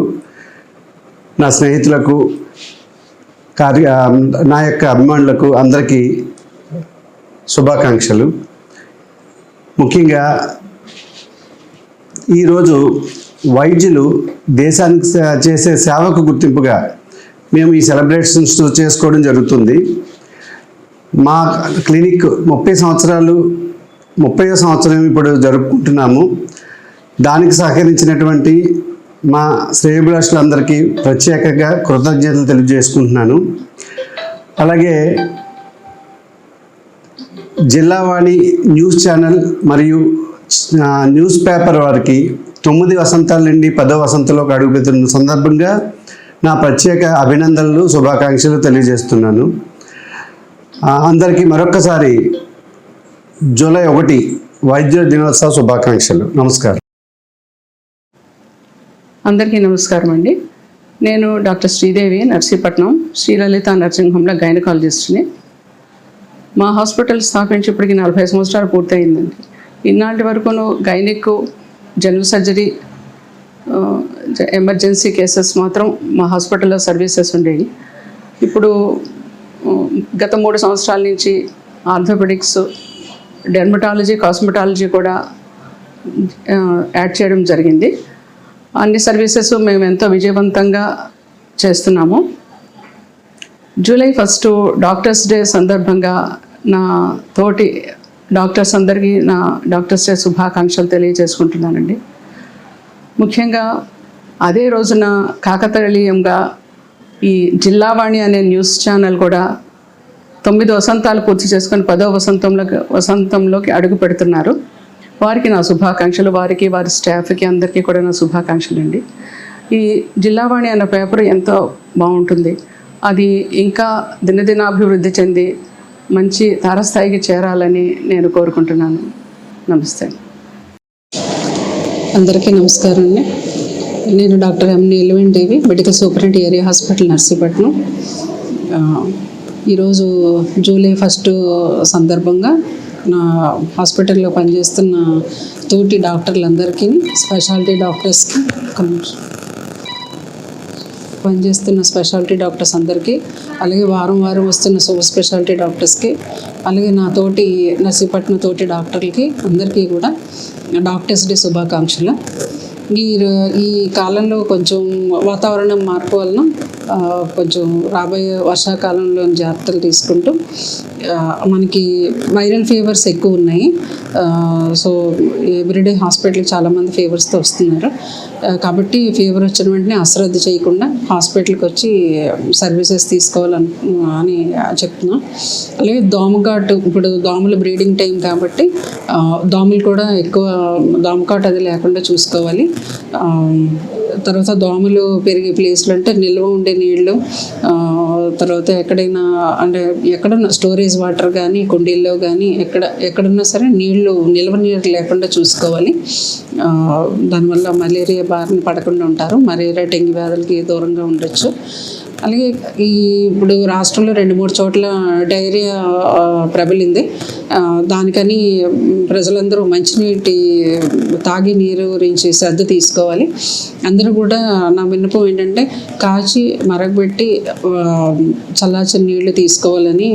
నా స్నేహితులకు, నా యొక్క అభిమానులకు అందరికీ శుభాకాంక్షలు. ముఖ్యంగా ఈరోజు వైద్యులు దేశానికి చేసే సేవకు గుర్తింపుగా మేము ఈ సెలబ్రేషన్స్ చేసుకోవడం జరుగుతుంది. మా క్లినిక్ 30వ సంవత్సరం ఇప్పుడు జరుపుకుంటున్నాము. దానికి సహకరించినటువంటి మా శ్రేయోభిలాషులందరికీ ప్రత్యేకంగా కృతజ్ఞతలు తెలియజేసుకుంటున్నాను. అలాగే జిల్లావాణి న్యూస్ ఛానల్ మరియు న్యూస్ పేపర్ వారికి 9 వసంతాల నుండి 10వ వసంతంలోకి అడుగుపెడుతున్న సందర్భంగా నా ప్రత్యేక అభినందనలు, శుభాకాంక్షలు తెలియజేస్తున్నాను. అందరికీ మరొక్కసారి జూలై 1 వైద్యుల దినోత్సవ శుభాకాంక్షలు. నమస్కారం. అందరికీ నమస్కారం అండి. నేను డాక్టర్ శ్రీదేవి, నర్సీపట్నం శ్రీలలిత నర్సింగ్ హోమ్లో గైనకాలజిస్ట్ని. మా హాస్పిటల్ స్థాపించి ఇప్పటికి 40 సంవత్సరాలు పూర్తయిందండి. ఇన్నాటి వరకును gynaec, general surgery, emergency cases మాత్రం మా హాస్పిటల్లో సర్వీసెస్ ఉండేవి. ఇప్పుడు గత 3 సంవత్సరాల నుంచి ఆర్థోపెడిక్స్, డెర్మటాలజీ, కాస్మెటాలజీ కూడా యాడ్ చేయడం జరిగింది. అన్ని సర్వీసెస్ మేము ఎంతో విజయవంతంగా చేస్తున్నాము. జూలై 1 డాక్టర్స్ డే సందర్భంగా నా తోటి డాక్టర్స్ అందరికీ నా డాక్టర్స్ డే శుభాకాంక్షలు తెలియజేసుకుంటున్నానండి. ముఖ్యంగా అదే రోజున కాకతాళీయంగా ఈ జిల్లావాణి అనే న్యూస్ ఛానల్ కూడా 9 వసంతాలు పూర్తి చేసుకొని 10వ వసంతంలోకి అడుగు పెడుతున్నారు. వారికి నా శుభాకాంక్షలు, వారికి, వారి స్టాఫ్కి అందరికీ కూడా నా శుభాకాంక్షలు అండి. ఈ జిల్లావాణి అన్న పేపర్ ఎంతో బాగుంటుంది. అది ఇంకా దినదినాభివృద్ధి చెంది మంచి తారస్థాయికి చేరాలని నేను కోరుకుంటున్నాను. నమస్తే. అందరికీ నమస్కారం అండి. నేను doctor M Neelaveni Devi, medical superintendent area hospital, Narsipatnam. ఈరోజు జూలై 1 సందర్భంగా నా హాస్పిటల్లో పనిచేస్తున్న తోటి డాక్టర్లందరికీ, స్పెషాలిటీ డాక్టర్స్కి, పనిచేస్తున్న స్పెషాలిటీ డాక్టర్స్ అందరికీ, అలాగే వారం వస్తున్న సూపర్ స్పెషాలిటీ డాక్టర్స్కి, అలాగే నా తోటి నర్సీపట్నం తోటి డాక్టర్లకి అందరికీ కూడా డాక్టర్స్ డే శుభాకాంక్షలు. ఈ కాలంలో కొంచెం వాతావరణం మార్పు వలన కొంచెం రాబోయే వర్షాకాలంలో జాగ్రత్తలు తీసుకుంటూ మనకి వైరల్ ఫీవర్స్ ఎక్కువ ఉన్నాయి. సో ఎవ్రీడే హాస్పిటల్కి చాలామంది ఫీవర్స్తో వస్తున్నారు. కాబట్టి ఫీవర్ వచ్చిన వెంటనే అశ్రద్ధ చేయకుండా హాస్పిటల్కి వచ్చి సర్వీసెస్ తీసుకోవాలని చెప్తున్నా. అలాగే దోమకాటు, ఇప్పుడు దోమల బ్రీడింగ్ టైం కాబట్టి దోమలు కూడా ఎక్కువ, దోమకాటు అది లేకుండా చూసుకోవాలి. తర్వాత దోమలు పెరిగే ప్లేస్లు అంటే నిల్వ ఉండే నీళ్ళు, తర్వాత ఎక్కడైనా అంటే ఎక్కడన్నా స్టోరేజ్ వాటర్ కానీ కుండీల్లో కానీ ఎక్కడున్నా సరే నిల్వ నీరు లేకుండా చూసుకోవాలి. దానివల్ల మలేరియా బారిన పడకుండా ఉంటారు. మలేరియా, డెంగ్యూ వ్యాధులకి దూరంగా ఉండొచ్చు. అలాగే ఇప్పుడు రాష్ట్రంలో 2-3 చోట్ల డైరియా ప్రబలింది. దానికని ప్రజలందరూ మంచినీటి తాగి నీరు గురించి శ్రద్ధ తీసుకోవాలి. అందరూ కూడా నా విన్నపం ఏంటంటే కాచి మరగబెట్టి చల్లార్చిన నీళ్లు తీసుకోవాలని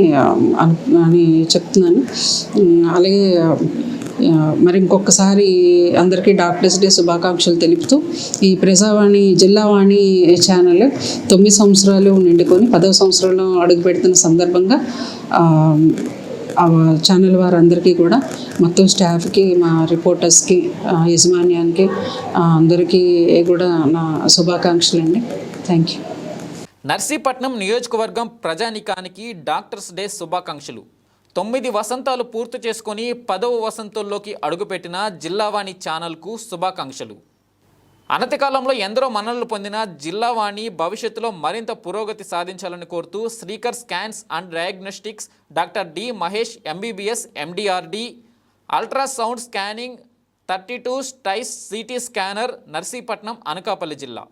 అని చెప్తున్నాను. అలాగే మరి ఇంకొకసారి అందరికీ డాక్టర్స్ డే శుభాకాంక్షలు తెలుపుతూ ఈ ప్రజావాణి జిల్లావాణి ఛానల్ 9 సంవత్సరాలు నిండుకొని 10వ సంవత్సరంలో అడుగు పెడుతున్న సందర్భంగా ఛానల్ వారందరికీ కూడా మొత్తం స్టాఫ్కి, మా రిపోర్టర్స్కి, యాజమాన్యానికి అందరికీ కూడా నా శుభాకాంక్షలు అండి. Thank you. నర్సీపట్నం నియోజకవర్గం ప్రజానికానికి డాక్టర్స్ డే శుభాకాంక్షలు. 9 వసంతాలు పూర్తి చేసుకొని 10వ వసంతంలోకి అడుగుపెట్టిన జిల్లావాణి ఛానల్కు శుభాకాంక్షలు. అనతి కాలంలో ఎందరో మన్ననలు పొందిన జిల్లావాణి భవిష్యత్తులో మరింత పురోగతి సాధించాలని కోరుతూ Srikar scans and diagnostics, doctor D Mahesh MBBS MDRD, ultrasound scanning, 32 slice CT scanner, Narsipatnam, Anakapalli జిల్లా.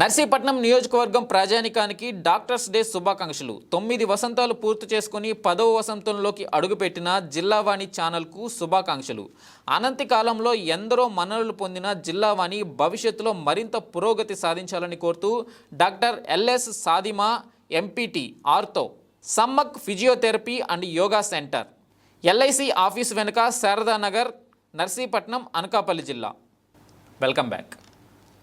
నర్సీపట్నం నియోజకవర్గం ప్రజానికానికి డాక్టర్స్ డే శుభాకాంక్షలు. 9 వసంతాలు పూర్తి చేసుకుని 10వ వసంతంలోకి అడుగుపెట్టిన జిల్లావాణి ఛానల్కు శుభాకాంక్షలు. అనంతి కాలంలో ఎందరో మన్ననలు పొందిన జిల్లావాణి భవిష్యత్తులో మరింత పురోగతి సాధించాలని కోరుతూ doctor LS Sadima MPT ortho, Sammak physiotherapy and yoga centre, LIC office వెనుక శారదానగర్, నర్సీపట్నం, అనకాపల్లి జిల్లా. Welcome back.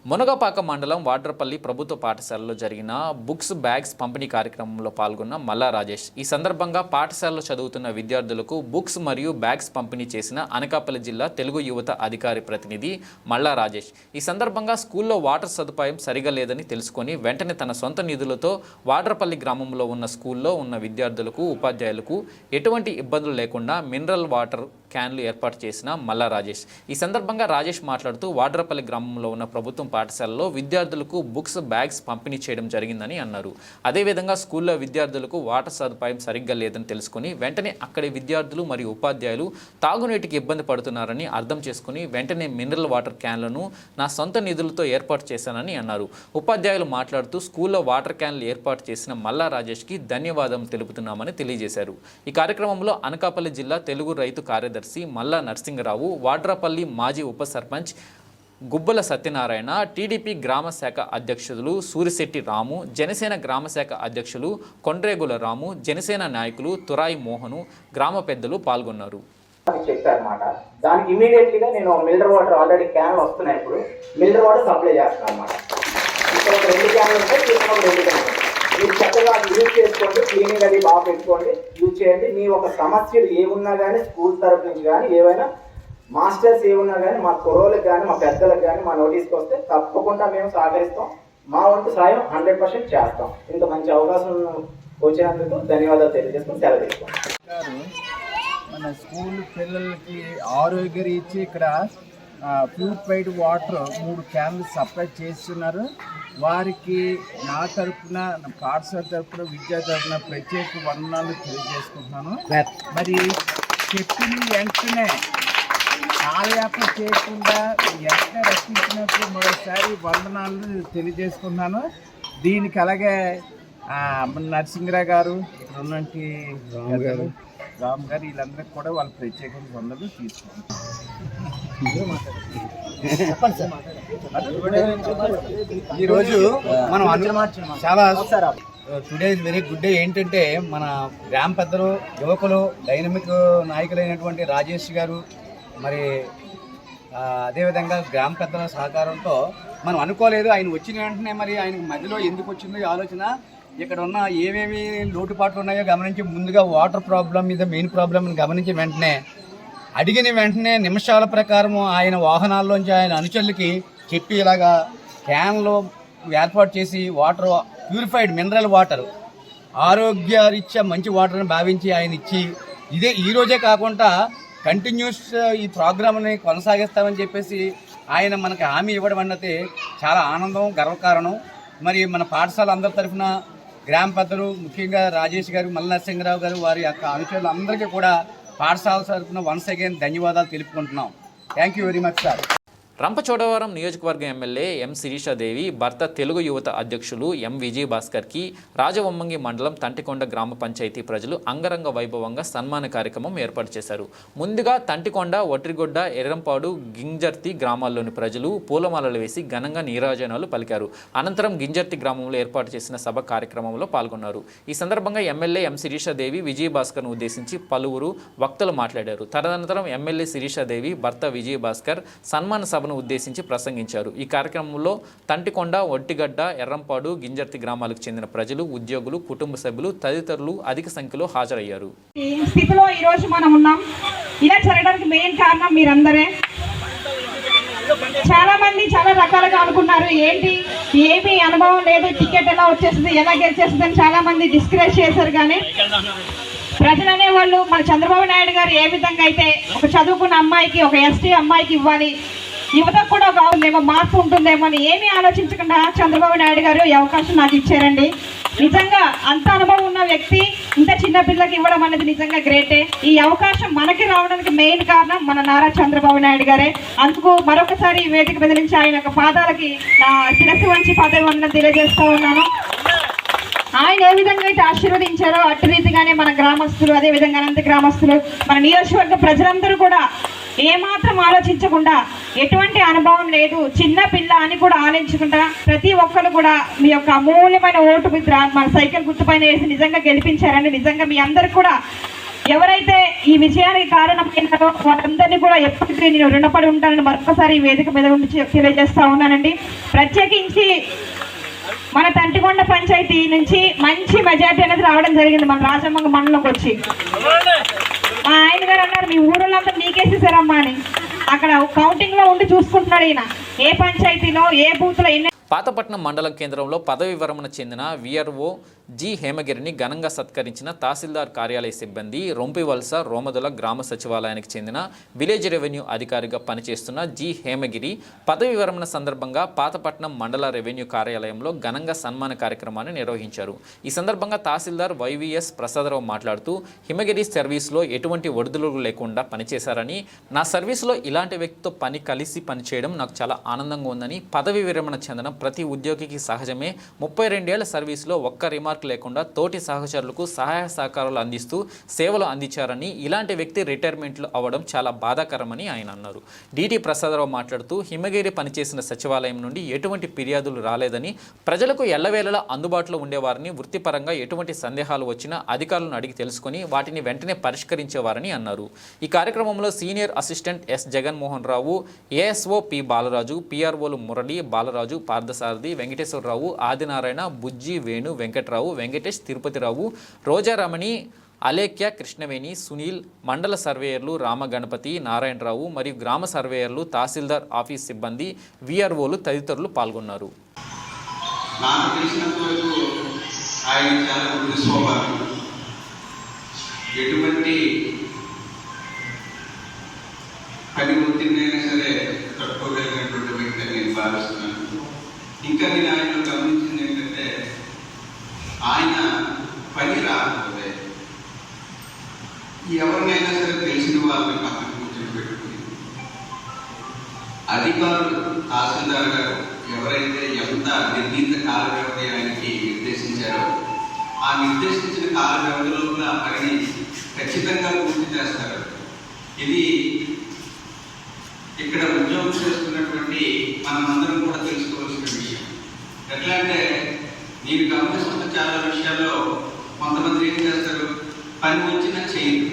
మునగపాక మండలం వాడ్రపల్లి ప్రభుత్వ పాఠశాలలో జరిగిన బుక్స్ బ్యాగ్స్ పంపిణీ కార్యక్రమంలో పాల్గొన్న మల్లా రాజేష్. ఈ సందర్భంగా పాఠశాలలో చదువుతున్న విద్యార్థులకు బుక్స్ మరియు బ్యాగ్స్ పంపిణీ చేసిన అనకాపల్లి జిల్లా తెలుగు యువత అధికారి ప్రతినిధి మల్లా రాజేష్. ఈ సందర్భంగా స్కూల్లో వాటర్ సదుపాయం సరిగా లేదని తెలుసుకొని వెంటనే తన సొంత నిధులతో వాడ్రపల్లి గ్రామంలో ఉన్న స్కూల్లో ఉన్న విద్యార్థులకు, ఉపాధ్యాయులకు ఎటువంటి ఇబ్బందులు లేకుండా మినరల్ వాటర్ క్యాన్లు ఏర్పాటు చేసిన మల్లా రాజేష్. ఈ సందర్భంగా రాజేష్ మాట్లాడుతూ వాడ్రపల్లి గ్రామంలో ఉన్న ప్రభుత్వం పాఠశాలలో విద్యార్థులకు బుక్స్, బ్యాగ్స్ పంపిణీ చేయడం జరిగిందని అన్నారు. అదేవిధంగా స్కూల్లో విద్యార్థులకు వాటర్ సదుపాయం సరిగ్గా లేదని తెలుసుకుని వెంటనే అక్కడి విద్యార్థులు మరియు ఉపాధ్యాయులు తాగునీటికి ఇబ్బంది పడుతున్నారని అర్థం చేసుకుని వెంటనే మినరల్ వాటర్ క్యాన్లను నా సొంత నిధులతో ఏర్పాటు చేశానని అన్నారు. ఉపాధ్యాయులు మాట్లాడుతూ స్కూల్లో వాటర్ క్యాన్లు ఏర్పాటు చేసిన మల్లా రాజేష్కి ధన్యవాదం తెలుపుతున్నామని తెలియజేశారు. ఈ కార్యక్రమంలో అనకాపల్లి జిల్లా తెలుగు రైతు కార్యదర్శి మల్లా నరసింగరావు, వాడ్రపల్లి మాజీ ఉప సర్పంచ్ గుబ్బల సత్యనారాయణ, టీడీపీ గ్రామ శాఖ అధ్యక్షులు సూరిశెట్టి రాము, జనసేన గ్రామ శాఖ అధ్యక్షులు కొండ్రేగుల రాము, జనసేన నాయకులు తురాయి మోహను, గ్రామ పెద్దలు పాల్గొన్నారు. చెప్పారన్నమాట. దానికి ఇమీడియట్లీగా నేను మినరల్ వాటర్ ఆల్రెడీ క్యాన్లు వస్తున్నాయి, ఇప్పుడు మినరల్ వాటర్ సప్లై చేస్తాను అన్నమాట. ఇక్కడ ఒక 2 క్యాన్లు ఉంటాయి, ఇక్కడ ఒక 2 క్యాన్లు. మీరు చక్కగా యూజ్ చేసుకోండి, క్లీనింగ్ అది బాగా పెట్టుకోండి, యూజ్ చేయండి. మీ ఒక సమస్యలు ఏమున్నా కానీ స్కూల్ తరఫు నుంచి కానీ ఏవైనా మాస్టర్స్ ఏమున్నా కానీ మా కుర్రోళ్ళకి కానీ మా పెద్దలకు కానీ మా నోటీస్కి వస్తే తప్పకుండా మేము సహకరిస్తాం. మా వంతు సాయం 100% చేస్తాం. ఇంత మంచి అవకాశం వచ్చినందుకు ధన్యవాదాలు తెలియజేసుకుని సెలవు తీసుకుంటాం. మన స్కూల్ పిల్లలకి ఆరోగ్యరీత్యా ఇక్కడ ప్యూరిఫైడ్ వాటర్ 3 క్యాన్లు సప్లై చేస్తున్నారు. వారికి నా తరఫున, పాఠశాల తరఫున, విద్యా తరఫున ప్రత్యేక వందనాలు తెలియజేసుకుంటున్నాను. మరి చెప్పిన వెంటనే కాలయాపన చేయకుండా వెంటనే రక్షించినప్పుడు మరోసారి వందనాలు తెలియజేసుకున్నాను. దీనికి అలాగే నరసింహరావు గారు, ఇక్కడ ఉన్నటువంటి రామ్ గారు, వీళ్ళందరికీ కూడా వాళ్ళు ప్రత్యేకంగా వందలు తీసుకుంటారు. ఈరోజు మనం చాలా today is very good day. ఏంటంటే మన గ్రామ పెద్దలు, యువకులు, డైనమిక్ నాయకులైనటువంటి రాజేష్ గారు, మరి అదేవిధంగా గ్రామ పెద్దల సహకారంతో మనం అనుకోలేదు. ఆయన వచ్చిన వెంటనే మరి ఆయన మధ్యలో ఎందుకు వచ్చిందో ఈ ఆలోచన, ఇక్కడ ఉన్న ఏమేమి లోటుపాట్లు ఉన్నాయో గమనించి ముందుగా వాటర్ ప్రాబ్లం మీద మెయిన్ ప్రాబ్లం గమనించి వెంటనే అడిగిన వెంటనే నిమిషాల ప్రకారం ఆయన వాహనాల్లోంచి ఆయన అనుచరులకి చెప్పి ఇలాగా క్యాన్లో ఏర్పాటు చేసి వాటర్, ప్యూరిఫైడ్ మినరల్ వాటర్, ఆరోగ్యరీత్యా మంచి వాటర్ని భావించి ఆయన ఇచ్చి ఇదే ఈరోజే కాకుండా కంటిన్యూస్ ఈ ప్రోగ్రామ్ని కొనసాగిస్తామని చెప్పేసి ఆయన మనకి హామీ ఇవ్వడం అన్నది చాలా ఆనందం, గర్వకారణం. మరి మన పాఠశాల అందరి తరఫున గ్రామ పెద్దలు, ముఖ్యంగా రాజేష్ గారు, మల్ల నరసింహరావు గారు, వారి యొక్క అనుచరులు అందరికీ కూడా పాఠశాల తరఫున వన్స్ అగైన్ ధన్యవాదాలు తెలుపుకుంటున్నాం. Thank you very much sir. Rampachodavaram నియోజకవర్గం ఎమ్మెల్యే ఎం శిరీషాదేవి భర్త తెలుగు యువత అధ్యక్షులు ఎం విజయ్ భాస్కర్కి రాజవొమ్మంగి మండలం తంటికొండ గ్రామ పంచాయతీ ప్రజలు అంగరంగ వైభవంగా సన్మాన కార్యక్రమం ఏర్పాటు చేశారు. ముందుగా తంటికొండ, వట్రిగొడ్డ, ఎర్రంపాడు, గింజర్తి గ్రామాల్లోని ప్రజలు పూలమాలలు వేసి ఘనంగా నీరాజనాలు పలికారు. అనంతరం గింజర్తి గ్రామంలో ఏర్పాటు చేసిన సభ కార్యక్రమంలో పాల్గొన్నారు. ఈ సందర్భంగా ఎమ్మెల్యే ఎం శిరీషాదేవి విజయ్ భాస్కర్ను ఉద్దేశించి పలువురు వక్తలు మాట్లాడారు. తదనంతరం ఎమ్మెల్యే శిరీషాదేవి భర్త విజయ్ భాస్కర్ సన్మాన సభను ఉద్దేశించి ప్రసంగించారు. ఈ కార్యక్రమంలో తంటికొండ, ఒట్టిగడ్డ, ఎర్రంపాడు, గింజర్తి గ్రామాలకు చెందిన ప్రజలు, ఉద్యోగులు, కుటుంబ సభ్యులు తదితరులు అధిక సంఖ్యలో హాజరయ్యారు. ఈ స్థితిలో ఈ రోజు మనం ఉన్నాం. ఇలా జరగడానికి మెయిన్ కారణం మీరందరే. చాలా మంది చాలా రకాలుగా అనుకున్నారు, ఏంటి ఏమీ అనుభవం లేదు, టికెట్ ఎలా వచ్చేస్తుంది, ఎలా గెలిచేస్తుంది అని చాలా మంది డిస్కరేజ్ చేశారు. కానీ ప్రజలు అనేవాళ్ళు మన చంద్రబాబు నాయుడు గారు ఏ విధంగా అయితే ఒక చదువుకున్న అమ్మాయికి, ఒక ఎస్టీ అమ్మాయికి ఇవ్వాలి, యువతకు కూడా కావాలేమో, మార్పు ఉంటుందేమో అని ఏమీ ఆలోచించకుండా చంద్రబాబు నాయుడు గారు ఈ అవకాశం నాకు ఇచ్చారండి. నిజంగా అంత అనుభవం ఉన్న వ్యక్తి ఇంత చిన్న పిల్లకి ఇవ్వడం అనేది నిజంగా గ్రేటే. ఈ అవకాశం మనకి రావడానికి మెయిన్ కారణం మన నారా చంద్రబాబు నాయుడు గారే. అందుకు మరొకసారి ఈ వేదిక మీద నుంచి ఆయన యొక్క పాదాలకి నా శిరస్సు వంచి పాదవందనం తెలియజేస్తూ ఉన్నాను. ఆయన ఏ విధంగా అయితే ఆశీర్వదించారో అటు రీతిగానే మన గ్రామస్తులు, అదే విధంగా అనంత గ్రామస్తులు, మన నియోజకవర్గ ప్రజలందరూ కూడా ఏమాత్రం ఆలోచించకుండా, ఎటువంటి అనుభవం లేదు, చిన్న పిల్ల అని కూడా ఆలోచించకుండా ప్రతి ఒక్కరు కూడా మీ యొక్క అమూల్యమైన ఓటు మిత్ర మన సైకిల్ గుర్తుపైన వేసి నిజంగా గెలిపించారని నిజంగా మీ అందరికి కూడా ఎవరైతే ఈ విజయానికి కారణమైనారో వాళ్ళందరినీ కూడా ఎప్పటికీ నేను రుణపడి ఉంటానని మరొకసారి ఈ వేదిక మీద ఉండి తెలియజేస్తా ఉన్నానండి. ప్రత్యేకించి మన తంటికొండ పంచాయతీ నుంచి మంచి మెజార్టీ అనేది రావడం జరిగింది మన రాజమంగ మండలంకి వచ్చి. మా ఆయన గారు అన్నారు, మీ ఊళ్ళంతా నీకేసేసారమ్మా అని. అక్కడ కౌంటింగ్ లో ఉండి చూసుకుంటున్నాడు ఈయన, ఏ పంచాయతీలో ఏ బూత్ లో ఎన్ని. పాతపట్నం మండలం కేంద్రంలో పదవి విరమణ చెందిన విఆర్ఓ జి హేమగిరిని ఘనంగా సత్కరించిన తహసీల్దార్ కార్యాలయ సిబ్బంది. రొంపివలస రోమదుల గ్రామ సచివాలయానికి చెందిన విలేజ్ రెవెన్యూ అధికారిగా పనిచేస్తున్న జి హేమగిరి పదవి విరమణ సందర్భంగా పాతపట్నం మండల రెవెన్యూ కార్యాలయంలో ఘనంగా సన్మాన కార్యక్రమాన్ని నిర్వహించారు. ఈ సందర్భంగా తహసీల్దార్ వైవిఎస్ ప్రసాదరావు మాట్లాడుతూ, హిమగిరి సర్వీస్లో ఎటువంటి ఒడిదుడులు లేకుండా పనిచేశారని, నా సర్వీస్లో ఇలాంటి వ్యక్తితో కలిసి పనిచేయడం నాకు చాలా ఆనందంగా ఉందని, పదవి విరమణ చెందడం ప్రతి ఉద్యోగికి సహజమే, 32 ఏళ్ల సర్వీస్లో ఒక్క రిమార్క్ లేకుండా తోటి సహచరులకు సహాయ సహకారాలు అందిస్తూ సేవలు అందించారని, ఇలాంటి వ్యక్తి రిటైర్మెంట్లు అవ్వడం చాలా బాధాకరమని ఆయన అన్నారు. డిటి ప్రసాదరావు మాట్లాడుతూ, హిమగిరి పనిచేసిన సచివాలయం నుండి ఎటువంటి ఫిర్యాదులు రాలేదని, ప్రజలకు ఎల్లవేళలా అందుబాటులో ఉండేవారని, వృత్తిపరంగా ఎటువంటి సందేహాలు వచ్చినా అధికారులను అడిగి తెలుసుకొని వాటిని వెంటనే పరిష్కరించేవారని అన్నారు. ఈ కార్యక్రమంలో senior assistant yes Jaganmohan Rao, ASO P Balaraju, పిఆర్ఓలు Murali, Balaraju, Parthasarathi, Venkateswararao, Adinarayana, బుజ్జి, వేణు, వెంకట్రావు, వెంకటేష్, తిరుపతిరావు, రోజారమణి, అలేఖ్య, కృష్ణవేణి, సునీల్, మండల సర్వేయర్లు రామగణపతి, నారాయణరావు మరియు గ్రామ సర్వేయర్లు, తహసీల్దార్ ఆఫీస్ సిబ్బంది, విఆర్ఓలు తదితరులు పాల్గొన్నారు. నాకు తెలిసినంత వరకు ఆయన చాలా వృద్ధి స్వభావం, ఎటువంటి పని ఒత్తిడినైనా సరే తట్టుకోగలిగినటువంటి వ్యక్తి అని నేను భావిస్తున్నాను. ఇంకా నేను ఆయనలో గమనించింది ఏంటంటే, ఆయన పని రాకపోతే ఎవరినైనా సరే తెలిసిన వాళ్ళని పక్కన కూర్చొని పెట్టుకుని, అధికారులు తహసీల్దార్ గారు ఎవరైతే ఎంత నిర్ణీత కాల వ్యవధి ఆయనకి నిర్దేశించారో ఆ నిర్దేశించిన కాల వ్యవధిలో కూడా ఆ పనిని ఖచ్చితంగా పూర్తి చేస్తారు. ఇది ఇక్కడ ఉద్యోగం చేస్తున్నటువంటి మనమందరం కూడా తెలుసుకోవాల్సిన విషయం. ఎట్లా అంటే, నేను గమనిస్తున్న చాలా విషయాల్లో కొంతమంది ఏం చేస్తారు, పని వచ్చినా చేయరు,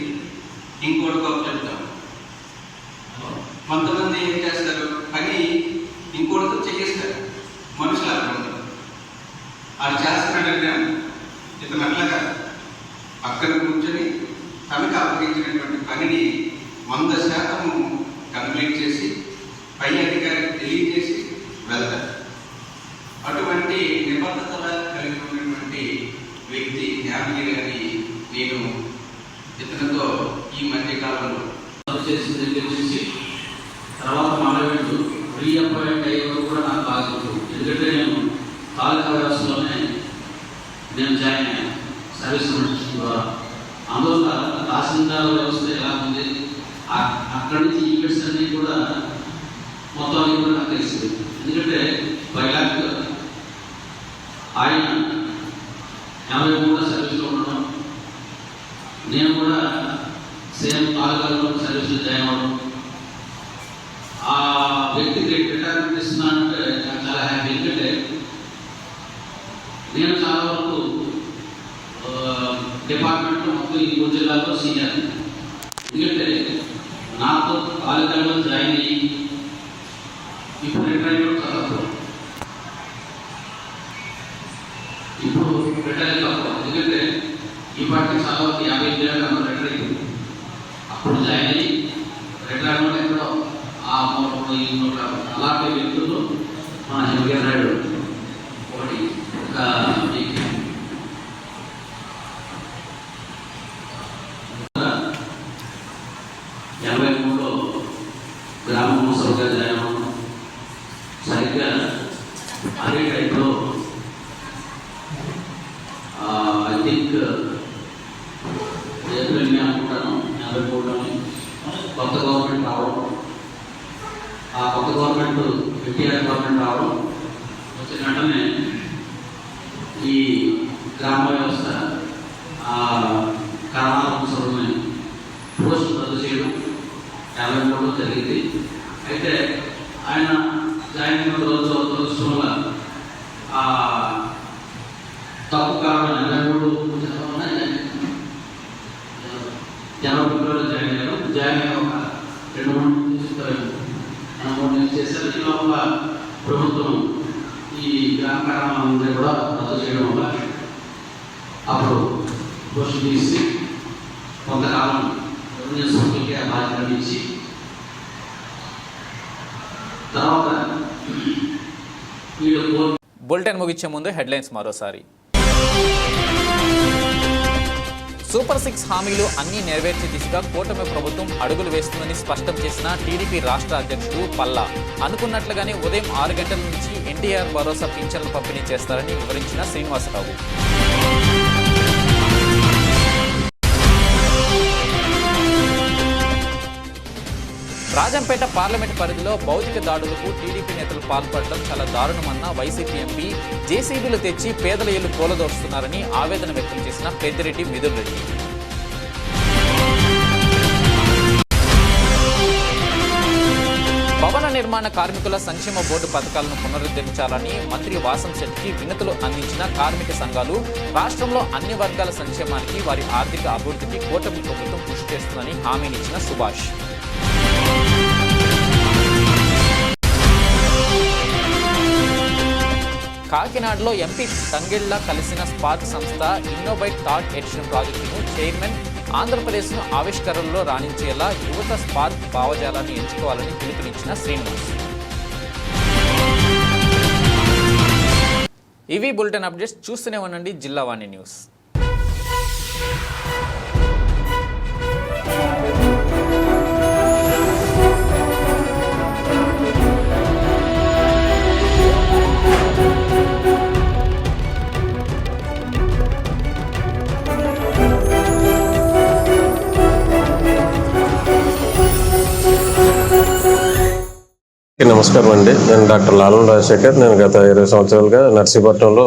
ఇంకోటి గొప్ప చెప్తారు. కొంతమంది ఏం చేస్తారు, పని ఇంకోటితో చేయిస్తారు, మనుషులు అలా ఉంటారు. అది చేస్తున్నాడంటే ఇతను అట్లాగా పక్కన కూర్చొని తనకు అప్పగించినటువంటి పనిని 100% కంప్లీట్ చేసి పై అధికారికి తెలియజేసి వెళ్తారు. అటువంటి నిబద్ధత కలిగి ఉన్నటువంటి వ్యక్తి హేమగిరి అని నేను ఇతనితో ఈ మధ్య కాలంలో చేసిన దగ్గర నుంచి తర్వాత మనవేళ్ళు రీఅపాయింట్ అయ్యే వరకు కూడా నాకు బాగా గుర్తు. ఎందుకంటే నేను తాలూకా వ్యవస్థలోనే నేను జాయిన్ అయ్యాను సర్వీస్ కమిషన్ ద్వారా. అందువల్ల తహసీల్దార్ వ్యవస్థ ఎలా ఉంది, అక్కడి నుంచి ఈవెంట్స్ అన్నీ కూడా మొత్తం అది కూడా నాకు తెలిసింది. ఎందుకంటే 5 lakh ఆయన 53 సర్వీస్లో ఉండడం, నేను కూడా సేమ్ పాలకాలలో సర్వీస్లో జాయిన్ అవ్వడం, ఆ వ్యక్తికి రిటైర్మెంట్ ఇస్తున్నానంటే నాకు చాలా హ్యాపీ. ఎందుకంటే నేను చాలా వరకు డిపార్ట్మెంట్లో మొత్తం ఈ 3 జిల్లాల్లో సీనియర్. ఎందుకంటే నాతో పాలకాలలో జాయిన్ అయ్యి ఇప్పుడు రిటైర్మెంట్ తక్కువ, ఇప్పుడు రిటైర్ తక్కువ. ఎందుకంటే ఈ పార్టీ చాలా వరకు 50 ఏళ్ళ రిటైర్ అయింది. అప్పుడు జాయిన్ అయ్యి రిటైర్మెంట్ ఎక్కడో ఆ అలాంటి వ్యక్తులు మన జగన్ నాయుడు ఒకటి ఒక 83లో గ్రామ మోసంగా జాయిన్ అవ్వడం. సరిగ్గా అదే టైంలో ఐ థింక్ ఏప్రిల్ మే అనుకుంటాను 83లోని కొత్త గవర్నమెంట్ రావడం, ఆ కొత్త గవర్నమెంట్ ఎన్టీఆర్ గవర్నమెంట్ రావడం, వచ్చిన వెంటనే ఈ గ్రామ వ్యవస్థ కరోనా ముసలిని పోస్ట్ రద్దు చేయడం 53లో జరిగింది. అయితే ఆయన జాయిన్ అయిన రోజు దురదృష్టం వల్ల తప్పు కారణం 83 జనవరి ఫిబ్రవరిలో జాయిన్ అయ్యారు. జాయిన్ అయ్యాక ఒక 2-3 నెలలు చేశారు. ఈ లోపల ప్రభుత్వం ఈ గ్రామ కార్యాలయాన్ని కూడా రద్దు చేయడం వల్ల అప్పుడు పోస్ట్ తీసి కొంతకాలం రెవెన్యూ సంస్థలకి ఆ బాధ్యత ఇచ్చి తర్వాత బులెటిన్ ముగించే ముందు హెడ్లైన్స్ మరోసారి. సూపర్ 6 హామీలు అన్నీ నెరవేర్చే దిశగా కూటమి ప్రభుత్వం అడుగులు వేస్తుందని స్పష్టం చేసిన టీడీపీ రాష్ట్ర అధ్యక్షుడు పల్లా. అనుకున్నట్లుగానే ఉదయం 6 గంటల నుంచి ఎన్టీఆర్ భరోసా పింఛన్లు పంపిణీ చేస్తారని వివరించిన శ్రీనివాసరావు. రాజంపేట పార్లమెంట్ పరిధిలో భౌతిక దాడులకు టీడీపీ నేతలు పాల్పడడం చాలా దారుణమన్న వైసీపీ ఎంపీ. జేసీబీలు తెచ్చి పేదల ఇల్లు కూలదోస్తున్నారని ఆవేదన వ్యక్తం చేసిన పెద్దిరెడ్డి మిథున్ రెడ్డి. భవన నిర్మాణ కార్మికుల సంక్షేమ బోర్డు పథకాలను పునరుద్ధరించాలని మంత్రి వాసంశెట్టికి వినతులు అందించిన కార్మిక సంఘాలు. రాష్ట్రంలో అన్ని వర్గాల సంక్షేమానికి, వారి ఆర్థిక అభివృద్ధికి కూటమి ప్రభుత్వం కృషి చేస్తుందని హామీనిచ్చిన సుభాష్. కాకినాడలో ఎంపీ తంగెళ్ల కలిసిన స్పార్క్ సంస్థ ఇన్నోబైట్ థాట్ ఎడిషన్ ప్రాజెక్టును చైర్మన్ ఆంధ్రప్రదేశ్ను ఆవిష్కరణలో రాణించేలా యువత స్పార్క్ భావజాలాన్ని ఎంచుకోవాలని పిలుపునిచ్చిన శ్రీనివాస్. ఇవి బులెటిన్ అప్డేట్స్. చూస్తూనే ఉండండి జిల్లావాణి న్యూస్. నమస్కారం అండి. నేను డాక్టర్ లాలం రాజశేఖర్. నేను గత 20 సంవత్సరాలుగా నర్సీపట్నంలో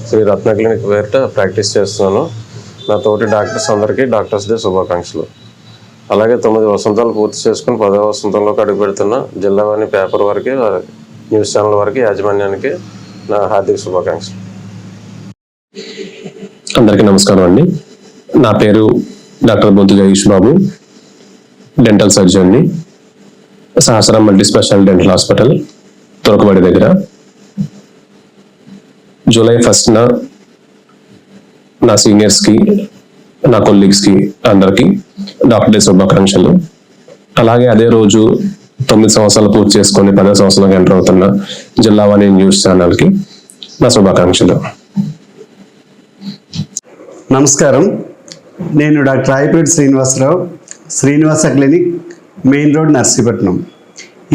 శ్రీ రత్న క్లినిక్ పేరిట ప్రాక్టీస్ చేస్తున్నాను. నా తోటి డాక్టర్స్ అందరికీ డాక్టర్స్ డే శుభాకాంక్షలు. అలాగే 9 వసంతాలు పూర్తి చేసుకుని 10వ వసంతంలోకి అడుగు పెడుతున్న జిల్లావాణి పేపర్ వారికి, న్యూస్ ఛానల్ వారికి, యాజమాన్యానికి నా హార్దిక శుభాకాంక్షలు. అందరికీ నమస్కారం అండి. నా పేరు డాక్టర్ బొద్దు జగదీష్ బాబు, డెంటల్ సర్జన్ని, సహస్రం మల్టీ స్పెషాలిటీ డెంటల్ హాస్పిటల్, తొరకబడి దగ్గర. జూలై 1న నా సీనియర్స్కి, నా కొలీగ్స్కి అందరికీ డాక్టర్ డే శుభాకాంక్షలు. అలాగే అదే రోజు 9 సంవత్సరాలు పూర్తి చేసుకొని 10వ సంవత్సరంలోకి ఎంటర్ అవుతున్న జిల్లావాణి న్యూస్ ఛానల్కి నా శుభాకాంక్షలు. నమస్కారం. నేను doctor Rayapeti Srinivasarao, Srinivasa clinic, main road, Narsipatnam.